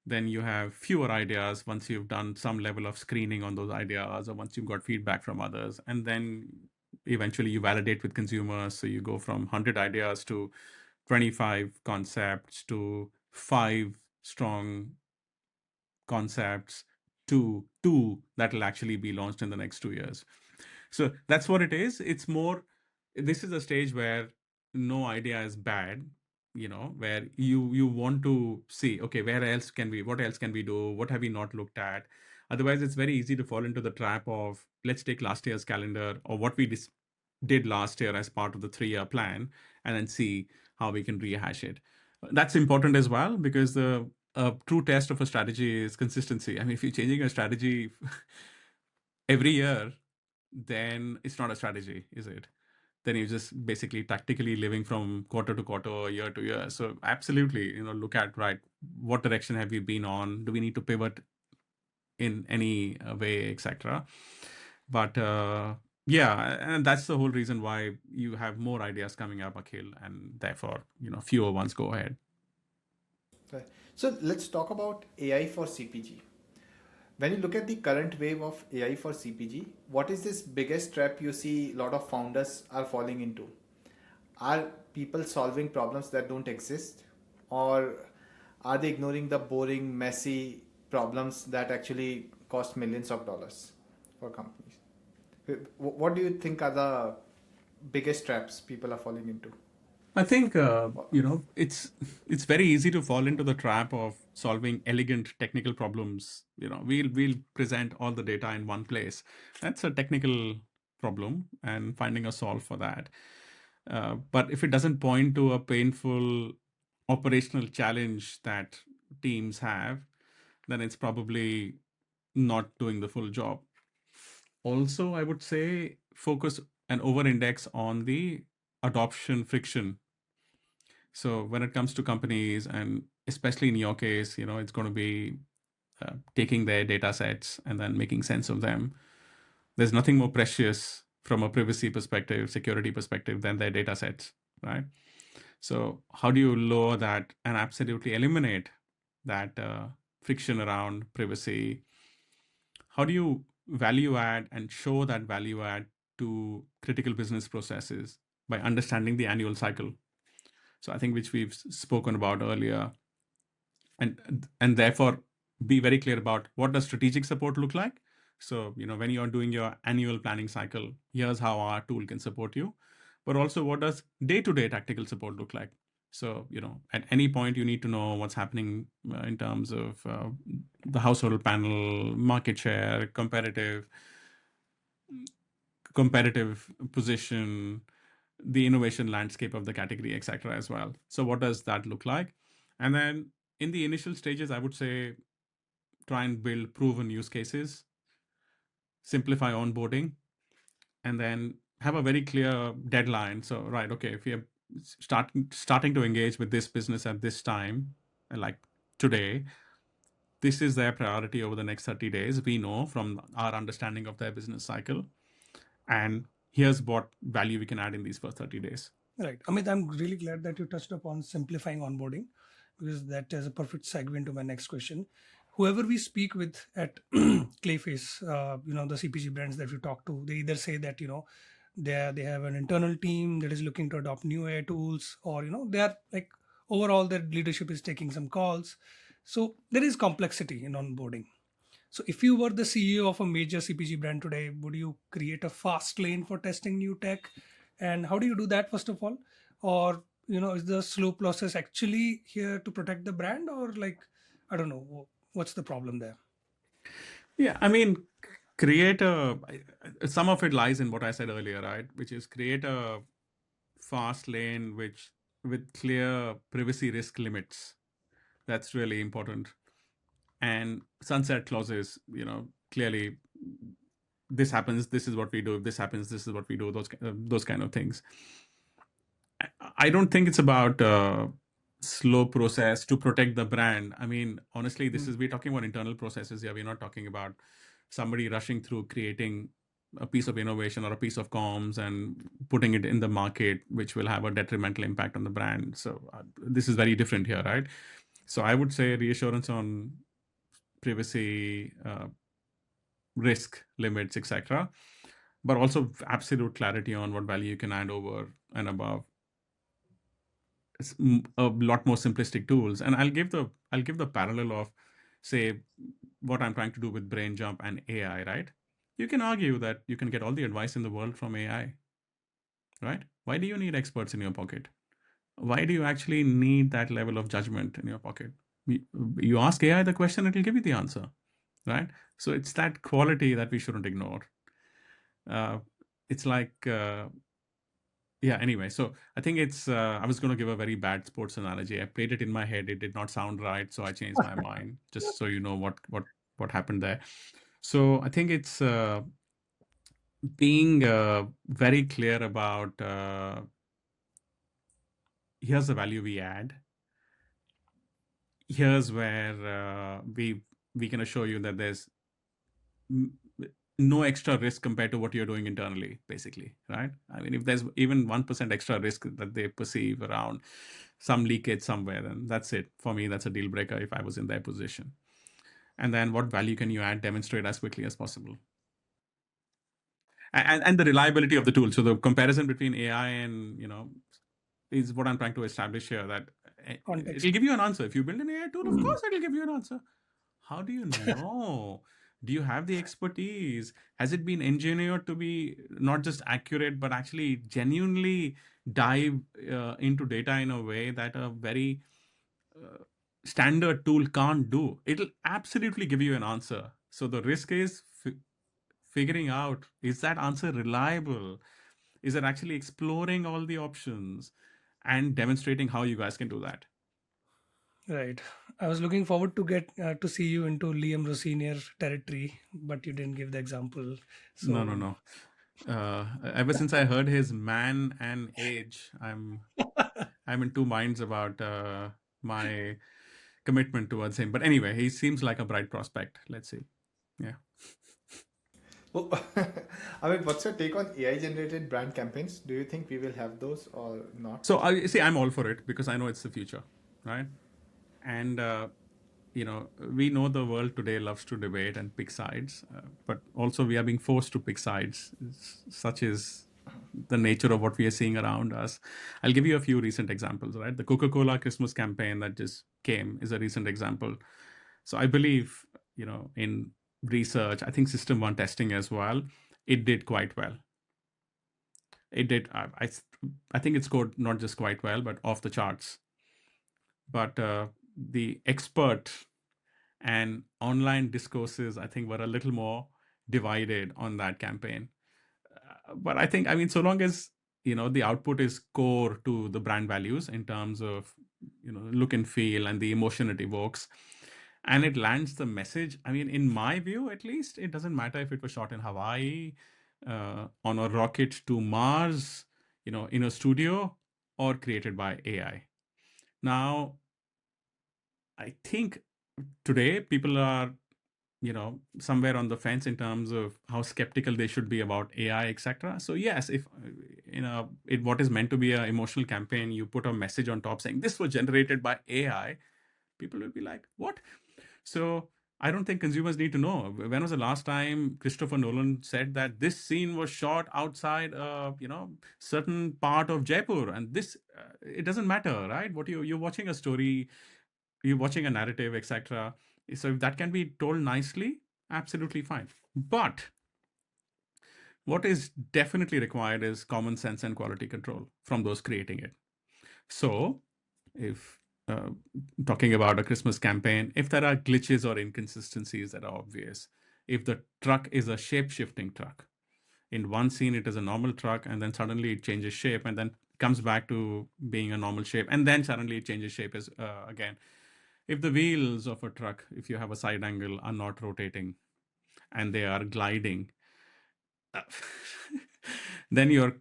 S1: then you have fewer ideas once you've done some level of screening on those ideas, or once you've got feedback from others, and then eventually you validate with consumers. So you go from 100 ideas to 25 concepts to 5 strong concepts to 2 that will actually be launched in the next 2 years. So that's what it is. It's more, this is a stage where no idea is bad, where you want to see, okay, what else can we do? What have we not looked at? Otherwise, it's very easy to fall into the trap of, let's take last year's calendar or what we did last year as part of the 3-year plan, and then see how we can rehash it. That's important as well, because the true test of a strategy is consistency. I mean, if you're changing a strategy every year, then it's not a strategy, is it? Then you're just basically tactically living from quarter to quarter, year to year. So absolutely, look at, right, what direction have we been on? Do we need to pivot in any way, etc.? But yeah, and that's the whole reason why you have more ideas coming up, Akhil, and therefore, fewer ones go ahead.
S3: Right. So let's talk about AI for CPG. When you look at the current wave of AI for CPG, what is this biggest trap you see a lot of founders are falling into? Are people solving problems that don't exist? Or are they ignoring the boring, messy problems that actually cost millions of dollars for companies? What do you think are the biggest traps people are falling into?
S1: I think it's very easy to fall into the trap of solving elegant technical problems. We'll present all the data in one place. That's a technical problem, and finding a solve for that. But if it doesn't point to a painful operational challenge that teams have, then it's probably not doing the full job. Also, I would say focus and over-index on the adoption friction. So when it comes to companies, and especially in your case, it's going to be taking their data sets and then making sense of them. There's nothing more precious from a privacy perspective, security perspective than their data sets, right? So how do you lower that and absolutely eliminate that friction around privacy? How do you value add and show that value add to critical business processes by understanding the annual cycle? So I think, which we've spoken about earlier, and therefore be very clear about what does strategic support look like. So when you're doing your annual planning cycle, here's how our tool can support you. But also, what does day-to-day tactical support look like? So at any point you need to know what's happening in terms of the household panel, market share, competitive position, the innovation landscape of the category, etc. as well. So what does that look like? And then in the initial stages, I would say try and build proven use cases, simplify onboarding, and then have a very clear deadline. So, right, okay, if you're starting to engage with this business at this time, like today, this is their priority over the next 30 days. We know from our understanding of their business cycle, and here's what value we can add in these first 30 days.
S2: Right. Amit, I'm really glad that you touched upon simplifying onboarding, because that is a perfect segue into my next question. Whoever we speak with at Clayface, the CPG brands that we talk to, they either say that, they have an internal team that is looking to adopt new AI tools, or, they are like, overall their leadership is taking some calls. So there is complexity in onboarding. So if you were the CEO of a major CPG brand today, would you create a fast lane for testing new tech? And how do you do that, first of all? Or, is the slow process actually here to protect the brand, or like, I don't know, what's the problem there?
S1: Yeah, I mean, some of it lies in what I said earlier, right? Which is create a fast lane with clear privacy risk limits. That's really important. And sunset clauses, clearly this happens, this is what we do. If this happens, this is what we do. Those kind of things. I don't think it's about slow process to protect the brand. I mean, honestly, we're talking about internal processes here. We're not talking about somebody rushing through creating a piece of innovation or a piece of comms and putting it in the market, which will have a detrimental impact on the brand. So this is very different here, right? So I would say reassurance on privacy, risk limits, etc., but also absolute clarity on what value you can add over and above. It's a lot more simplistic tools. And I'll give the parallel of, say, what I'm trying to do with BrainJump and AI, right? You can argue that you can get all the advice in the world from AI, right? Why do you need experts in your pocket? Why do you actually need that level of judgment in your pocket? You ask AI the question, it will give you the answer, right? So it's that quality that we shouldn't ignore. It's like, yeah, anyway, so I think it's, I was going to give a very bad sports analogy. I played it in my head. It did not sound right. So I changed my mind, just so you know what happened there. So I think it's being very clear about here's the value we add. Here's where we can assure you that there's no extra risk compared to what you're doing internally, basically, right? I mean, if there's even 1% extra risk that they perceive around some leakage somewhere, then that's it. For me, that's a deal breaker if I was in their position. And then what value can you add, demonstrate as quickly as possible. And the reliability of the tool. So the comparison between AI and, is what I'm trying to establish here, that
S2: Context.
S1: it'll give you an answer. If you build an AI tool, of course it'll give you an answer. How do you know? Do you have the expertise? Has it been engineered to be not just accurate, but actually genuinely dive into data in a way that a very standard tool can't do? It'll absolutely give you an answer. So the risk is figuring out, is that answer reliable? Is it actually exploring all the options and demonstrating how you guys can do that?
S2: Right. I was looking forward to get to see you into Liam Rossinier territory, but you didn't give the example.
S1: No,
S2: So
S1: no, no. Ever since I heard his man and age, I'm in two minds about my commitment towards him. But anyway, he seems like a bright prospect. Let's see. Yeah.
S3: Well, I mean, what's your take on AI generated brand campaigns? Do you think we will have those or not?
S1: So I see. I'm all for it because I know it's the future, right? And we know the world today loves to debate and pick sides, but also we are being forced to pick sides. Such is the nature of what we are seeing around us. I'll give you a few recent examples, right? The Coca-Cola Christmas campaign that just came is a recent example. So I believe, in research, I think system one testing as well, it did quite well. It did. I think it scored not just quite well, but off the charts. But the expert and online discourses, I think, were a little more divided on that campaign. But I mean, so long as the output is core to the brand values in terms of look and feel and the emotion it evokes, and it lands the message. I mean, in my view, at least, it doesn't matter if it was shot in Hawaii, on a rocket to Mars, in a studio, or created by AI. Now, I think today people are somewhere on the fence in terms of how skeptical they should be about AI, etc. So yes, if what is meant to be an emotional campaign, you put a message on top saying this was generated by AI, people will be like, what? So I don't think consumers need to know. When was the last time Christopher Nolan said that this scene was shot outside certain part of Jaipur, and this it doesn't matter, right? What you're watching a story, you're watching a narrative, etc. So if that can be told nicely, absolutely fine. But what is definitely required is common sense and quality control from those creating it. So if talking about a Christmas campaign, if there are glitches or inconsistencies that are obvious, if the truck is a shape-shifting truck, in one scene it is a normal truck and then suddenly it changes shape and then comes back to being a normal shape and then suddenly it changes shape as again. If the wheels of a truck, if you have a side angle, are not rotating and they are gliding, then you're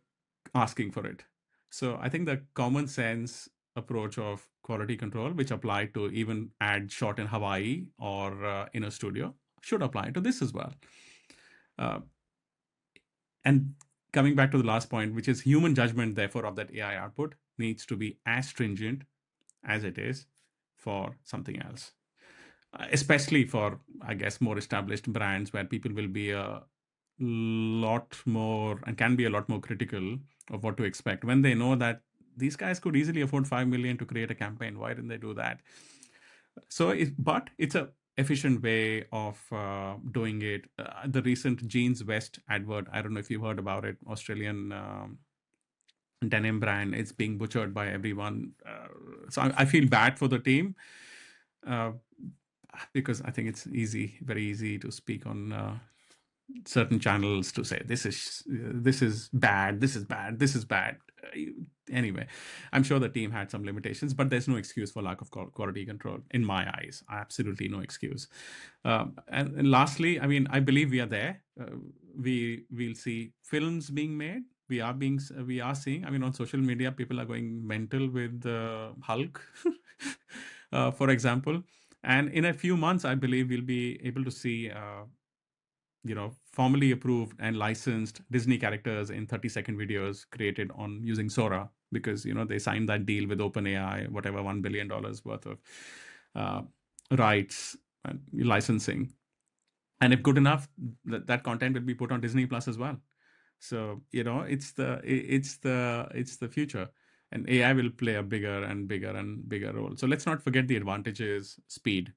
S1: asking for it. So I think the common sense approach of quality control, which applied to even ad shot in Hawaii or in a studio, should apply to this as well. And coming back to the last point, which is human judgment, therefore, of that AI output needs to be as stringent as it is for something else. Especially for, I guess, more established brands where people will be a lot more and can be a lot more critical of what to expect when they know that these guys could easily afford 5 million to create a campaign. Why didn't they do that? So, but it's a efficient way of doing it. The recent Jeans West advert, I don't know if you've heard about it, Australian denim brand, it's being butchered by everyone. So I feel bad for the team. because I think it's very easy to speak on certain channels to say this is bad, this is bad, this is bad. Anyway, I'm sure the team had some limitations, but there's no excuse for lack of quality control in my eyes. Absolutely no excuse. And lastly, I mean, I believe we are there. We'll see films being made. We are seeing. I mean, on social media, people are going mental with Hulk, for example. And in a few months, I believe we'll be able to see formally approved and licensed Disney characters in 30-second videos created on using Sora, because they signed that deal with OpenAI, whatever $1 billion worth of rights and licensing. And if good enough, that content will be put on Disney Plus as well. So it's the future, and AI will play a bigger and bigger and bigger role. So let's not forget the advantages: speed,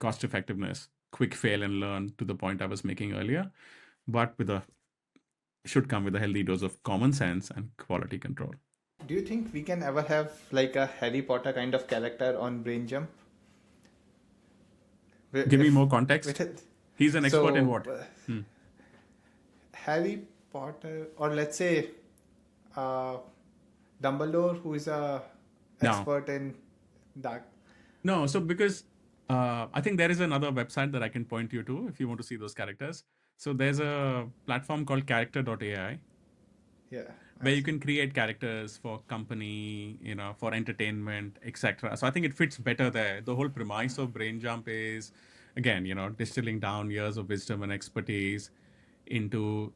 S1: cost effectiveness, quick fail and learn, to the point I was making earlier, but should come with a healthy dose of common sense and quality control.
S3: Do you think we can ever have like a Harry Potter kind of character on BrainJump?
S1: Give me more context. He's an expert in what?
S3: Harry Potter, or let's say Dumbledore, who is a expert in dark.
S1: No, so because I think there is another website that I can point you to if you want to see those characters. So there's a platform called character.ai.
S3: Yeah.
S1: Where you can create characters for company, for entertainment, etc. So I think it fits better there. The whole premise of BrainJump is, again, distilling down years of wisdom and expertise into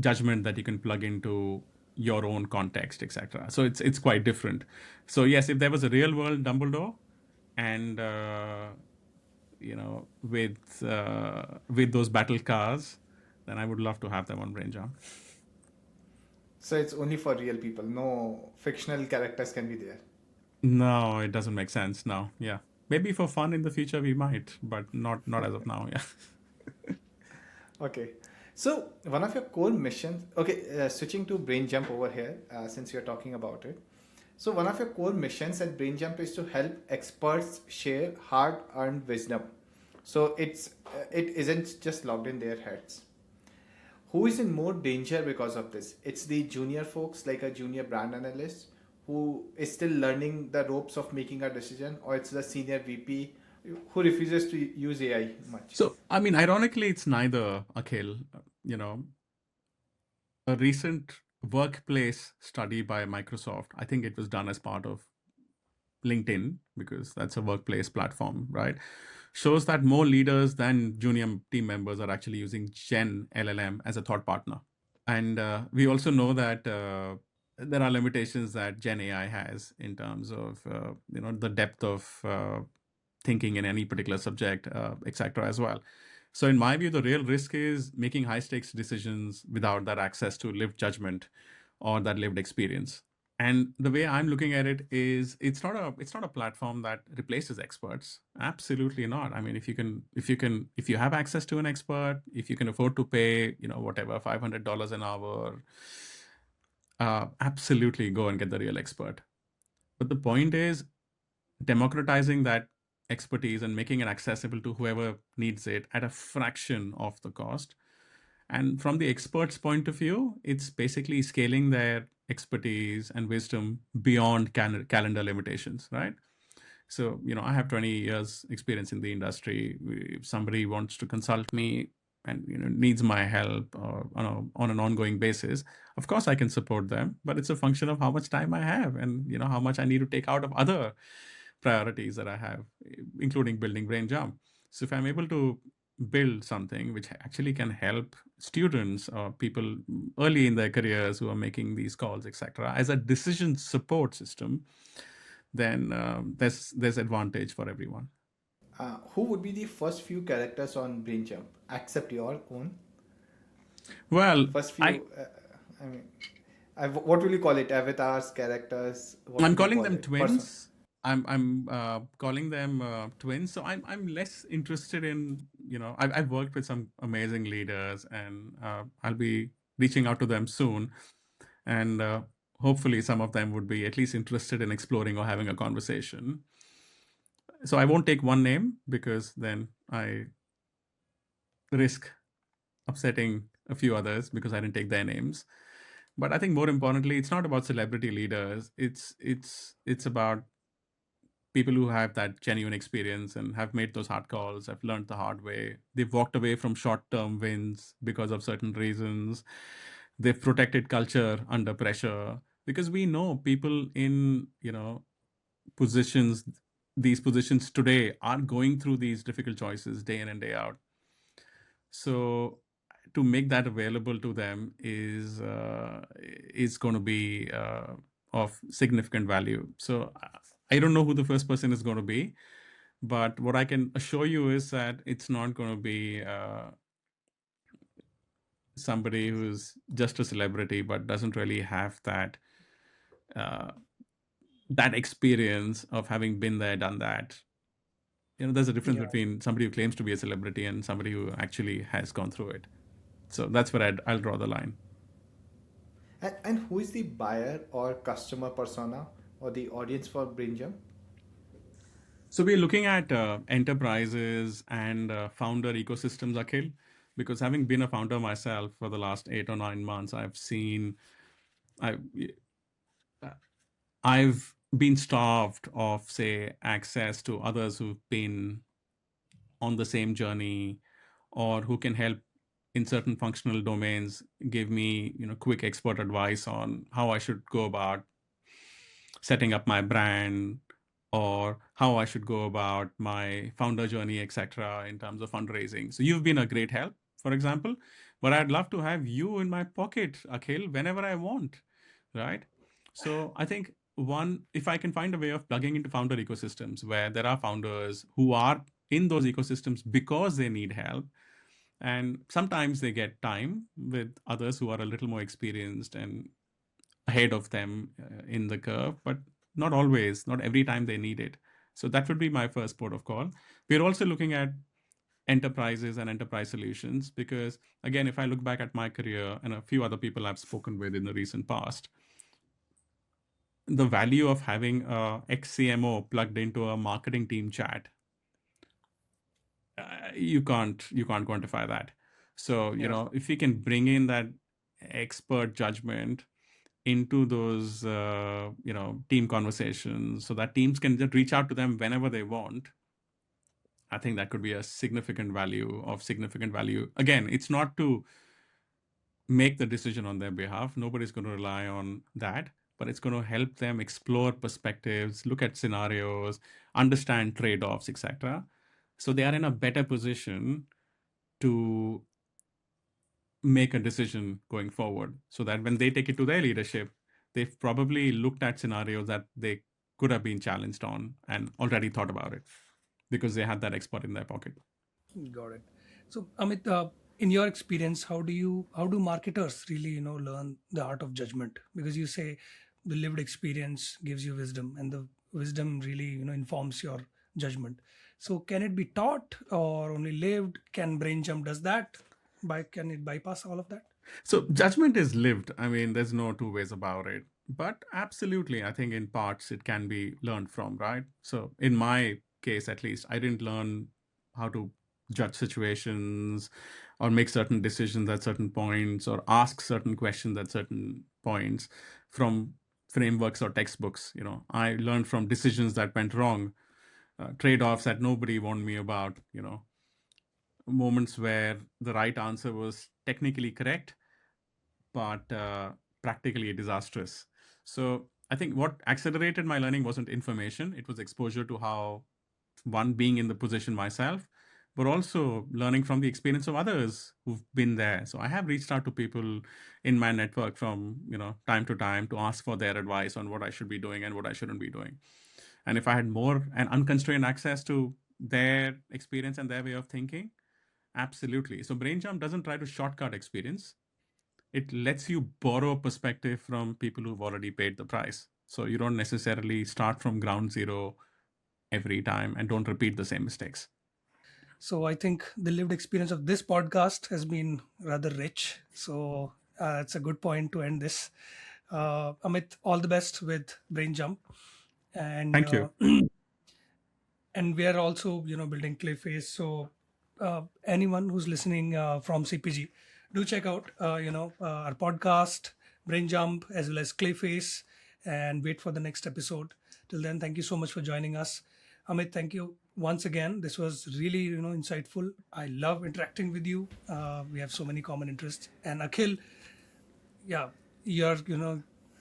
S1: judgment that you can plug into your own context, etc. So it's quite different. So yes, if there was a real world Dumbledore, and with those battle cars, then I would love to have them on BrainJump.
S3: So it's only for real people. No fictional characters can be there.
S1: No, it doesn't make sense. No, yeah, maybe for fun in the future we might, but not as of now. Yeah.
S3: Okay. So one of your core missions. Okay, switching to BrainJump over here, since you're talking about it. So one of your core missions at BrainJump is to help experts share hard-earned wisdom. So it isn't just locked in their heads. Who is in more danger because of this? It's the junior folks, like a junior brand analyst, who is still learning the ropes of making a decision, or it's the senior VP who refuses to use AI much?
S1: So, I mean, ironically, it's neither, Akhil. A recent workplace study by Microsoft, I think it was done as part of LinkedIn, because that's a workplace platform, right? Shows that more leaders than junior team members are actually using Gen LLM as a thought partner. And we also know that there are limitations that Gen AI has in terms of the depth of thinking in any particular subject, etc. as well. So in my view, the real risk is making high stakes decisions without that access to lived judgment or that lived experience. And the way I'm looking at it is, it's not a platform that replaces experts. Absolutely not. I mean, if you have access to an expert, if you can afford to pay, whatever, $500 an hour, absolutely go and get the real expert. But the point is democratizing that expertise and making it accessible to whoever needs it at a fraction of the cost. And from the expert's point of view, it's basically scaling their expertise and wisdom beyond calendar limitations, right? So, I have 20 years experience in the industry. If somebody wants to consult me and needs my help on an ongoing basis, of course I can support them, but it's a function of how much time I have and how much I need to take out of other priorities that I have, including building BrainJump. So if I'm able to build something which actually can help students or people early in their careers who are making these calls, etc., as a decision support system, then there's advantage for everyone.
S3: Who would be the first few characters on BrainJump, except your own?
S1: Well,
S3: first few. What will you call it? Avatars, characters?
S1: I'm calling them twins. I'm calling them twins. So I'm less interested in, I've worked with some amazing leaders, and I'll be reaching out to them soon. And hopefully some of them would be at least interested in exploring or having a conversation. So I won't take one name because then I risk upsetting a few others because I didn't take their names. But I think more importantly, it's not about celebrity leaders. It's about people who have that genuine experience and have made those hard calls, have learned the hard way. They've walked away from short-term wins because of certain reasons. They've protected culture under pressure because we know people in, positions, these positions today are going through these difficult choices day in and day out. So to make that available to them is going to be of significant value. So I don't know who the first person is going to be, but what I can assure you is that it's not going to be somebody who's just a celebrity but doesn't really have uh, that experience of having been there, done that. There's a difference
S2: Yeah.
S1: between somebody who claims to be a celebrity and somebody who actually has gone through it. So that's where I'll draw the line.
S3: And who is the buyer or customer persona or the audience for BrainJump?
S1: So we're looking at enterprises and founder ecosystems, Akhil, because having been a founder myself for the last 8 or 9 months, I've I've been starved of, say, access to others who've been on the same journey or who can help in certain functional domains, give me, quick expert advice on how I should go about setting up my brand or how I should go about my founder journey, etc., in terms of fundraising. So you've been a great help, for example, but I'd love to have you in my pocket, Akhil, whenever I want, right? So I think if I can find a way of plugging into founder ecosystems where there are founders who are in those ecosystems because they need help, and sometimes they get time with others who are a little more experienced and ahead of them in the curve, but not always, not every time they need it. So that would be my first port of call. We're also looking at enterprises and enterprise solutions because, again, if I look back at my career and a few other people I've spoken with in the recent past, the value of having a ex-CMO plugged into a marketing team chat, you can't quantify that. So
S2: Yeah.
S1: if we can bring in that expert judgment into those team conversations so that teams can just reach out to them whenever they want, I think that could be a significant value. Again, it's not to make the decision on their behalf. Nobody's going to rely on that, but it's going to help them explore perspectives, look at scenarios, understand trade-offs, etc. So they are in a better position to make a decision going forward so that when they take it to their leadership, they've probably looked at scenarios that they could have been challenged on and already thought about it because they had that expert in their pocket.
S2: Got it. So, Amit, in your experience, how do marketers really learn the art of judgment? Because you say the lived experience gives you wisdom, and the wisdom really informs your judgment. So, can it be taught or only lived? Can brain jump does that? Can it bypass all of that?
S1: So judgment is lived. I mean, there's no two ways about it. But absolutely, I think in parts it can be learned from, right? So in my case, at least, I didn't learn how to judge situations or make certain decisions at certain points or ask certain questions at certain points from frameworks or textbooks. I learned from decisions that went wrong, trade-offs that nobody warned me about, moments where the right answer was technically correct but practically disastrous. So I think what accelerated my learning wasn't information, it was exposure to how, one, being in the position myself, but also learning from the experience of others who've been there. So I have reached out to people in my network from time to time to ask for their advice on what I should be doing and what I shouldn't be doing. And if I had more and unconstrained access to their experience and their way of thinking, absolutely. So BrainJump doesn't try to shortcut experience, it lets you borrow perspective from people who've already paid the price. So you don't necessarily start from ground zero every time and don't repeat the same mistakes.
S2: So I think the lived experience of this podcast has been rather rich. So it's a good point to end this. Amit, all the best with Brain Jump. And
S1: Thank you.
S2: and we are also building Clayface. So anyone who's listening from CPG, do check out our podcast, BrainJump, as well as Clayface, and wait for the next episode. Till then, thank you so much for joining us, Amit. Thank you once again. This was really insightful. I love interacting with you. We have so many common interests. And Akhil, yeah, you're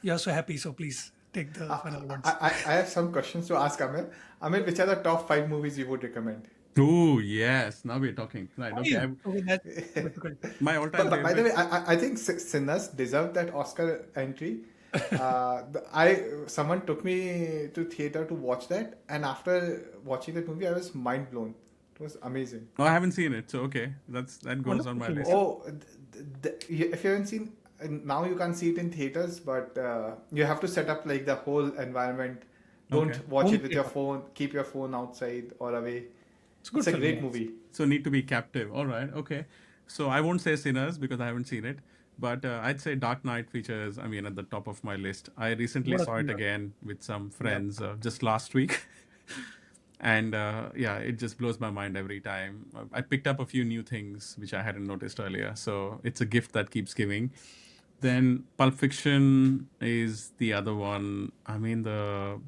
S2: you're so happy. So please take the final words.
S3: I have some questions to ask Amit. Amit, which are the top 5 movies you would recommend?
S1: Oh, yes. Now we're talking. Right. Okay.
S2: Five. Okay, that's difficult.
S1: My all-time
S3: But by the way,
S1: favorite.
S3: I think Sinners deserved that Oscar entry. Someone took me to theater to watch that, and after watching that movie, I was mind blown. It was amazing.
S1: Oh, I haven't seen it. So, okay. That goes on
S2: Wonderful
S1: my
S2: film.
S1: list.
S3: Oh, if you haven't seen, now you can't see it in theaters, but you have to set up like the whole environment. Don't
S1: Okay.
S3: watch
S2: Home
S3: it with your
S2: theater.
S3: phone. Keep your phone outside or away.
S2: It's a good
S3: It's a
S2: film.
S3: great
S2: Yeah.
S3: movie.
S1: So, need to be captive. All right. Okay. So, I won't say Sinners because I haven't seen it. But I'd say Dark Knight features, I mean, at the top of my list. I recently
S2: What a
S1: saw it
S2: thriller.
S1: again with some
S2: Yeah.
S1: friends just last week. And yeah, it just blows my mind every time. I picked up a few new things which I hadn't noticed earlier. So it's a gift that keeps giving. Then Pulp Fiction is the other one. I mean, the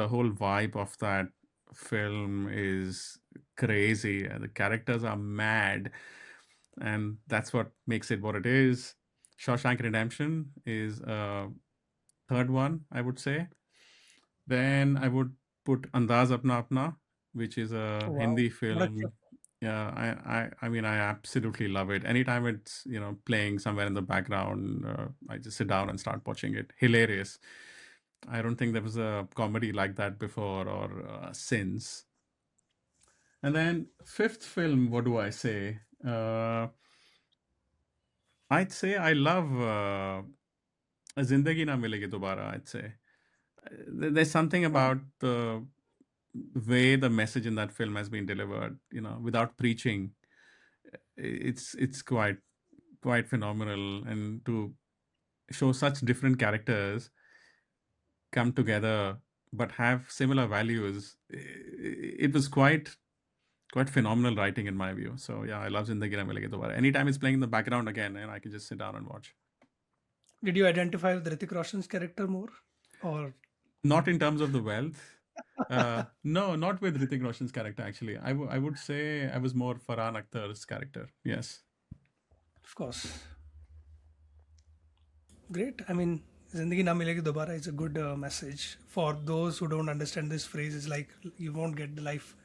S1: whole vibe of that film is crazy. The characters are mad, and that's what makes it what it is. Shawshank Redemption is third one, I would say. Then I would put Andaz Apna Apna, which is a
S2: Oh, wow.
S1: Hindi
S2: What a trip.
S1: film. Yeah, I mean, I absolutely love it. Anytime it's, playing somewhere in the background, I just sit down and start watching it. Hilarious. I don't think there was a comedy like that before or since. And then fifth film, what do I say? I'd say I love Zindagi Na Milegi Dobara, I'd say. There's something
S2: Wow.
S1: about the way the message in that film has been delivered, without preaching. It's quite phenomenal, and to show such different characters come together but have similar values, it was quite phenomenal writing in my view. So yeah, I love Zindagi Na Milegi Dobara. Anytime it's playing in the background again, and I can just sit down and watch.
S2: Did you identify with Hrithik Roshan's character more? Or,
S1: Not in terms of the wealth. No, not with Hrithik Roshan's character, actually. I would say I was more Farhan Akhtar's character. Yes.
S2: of course. Great. I mean, Zindagi Na Milegi Dobara is a good message. For those who don't understand this phrase, it's like you won't get the life,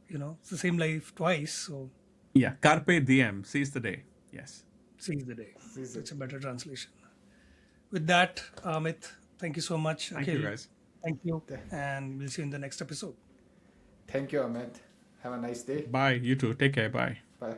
S2: it's the same life twice. So
S1: Yeah. Carpe diem. Seize the day. Yes.
S2: seize the day.
S3: Seize it.
S2: It's a better translation. With that, Amit, thank you so much.
S1: Thank you,
S2: Akhil,
S1: guys.
S2: thank you. And we'll see you in the next episode.
S3: Thank you, Amit. Have a nice day.
S1: Bye. You too. Take care. Bye.
S3: Bye.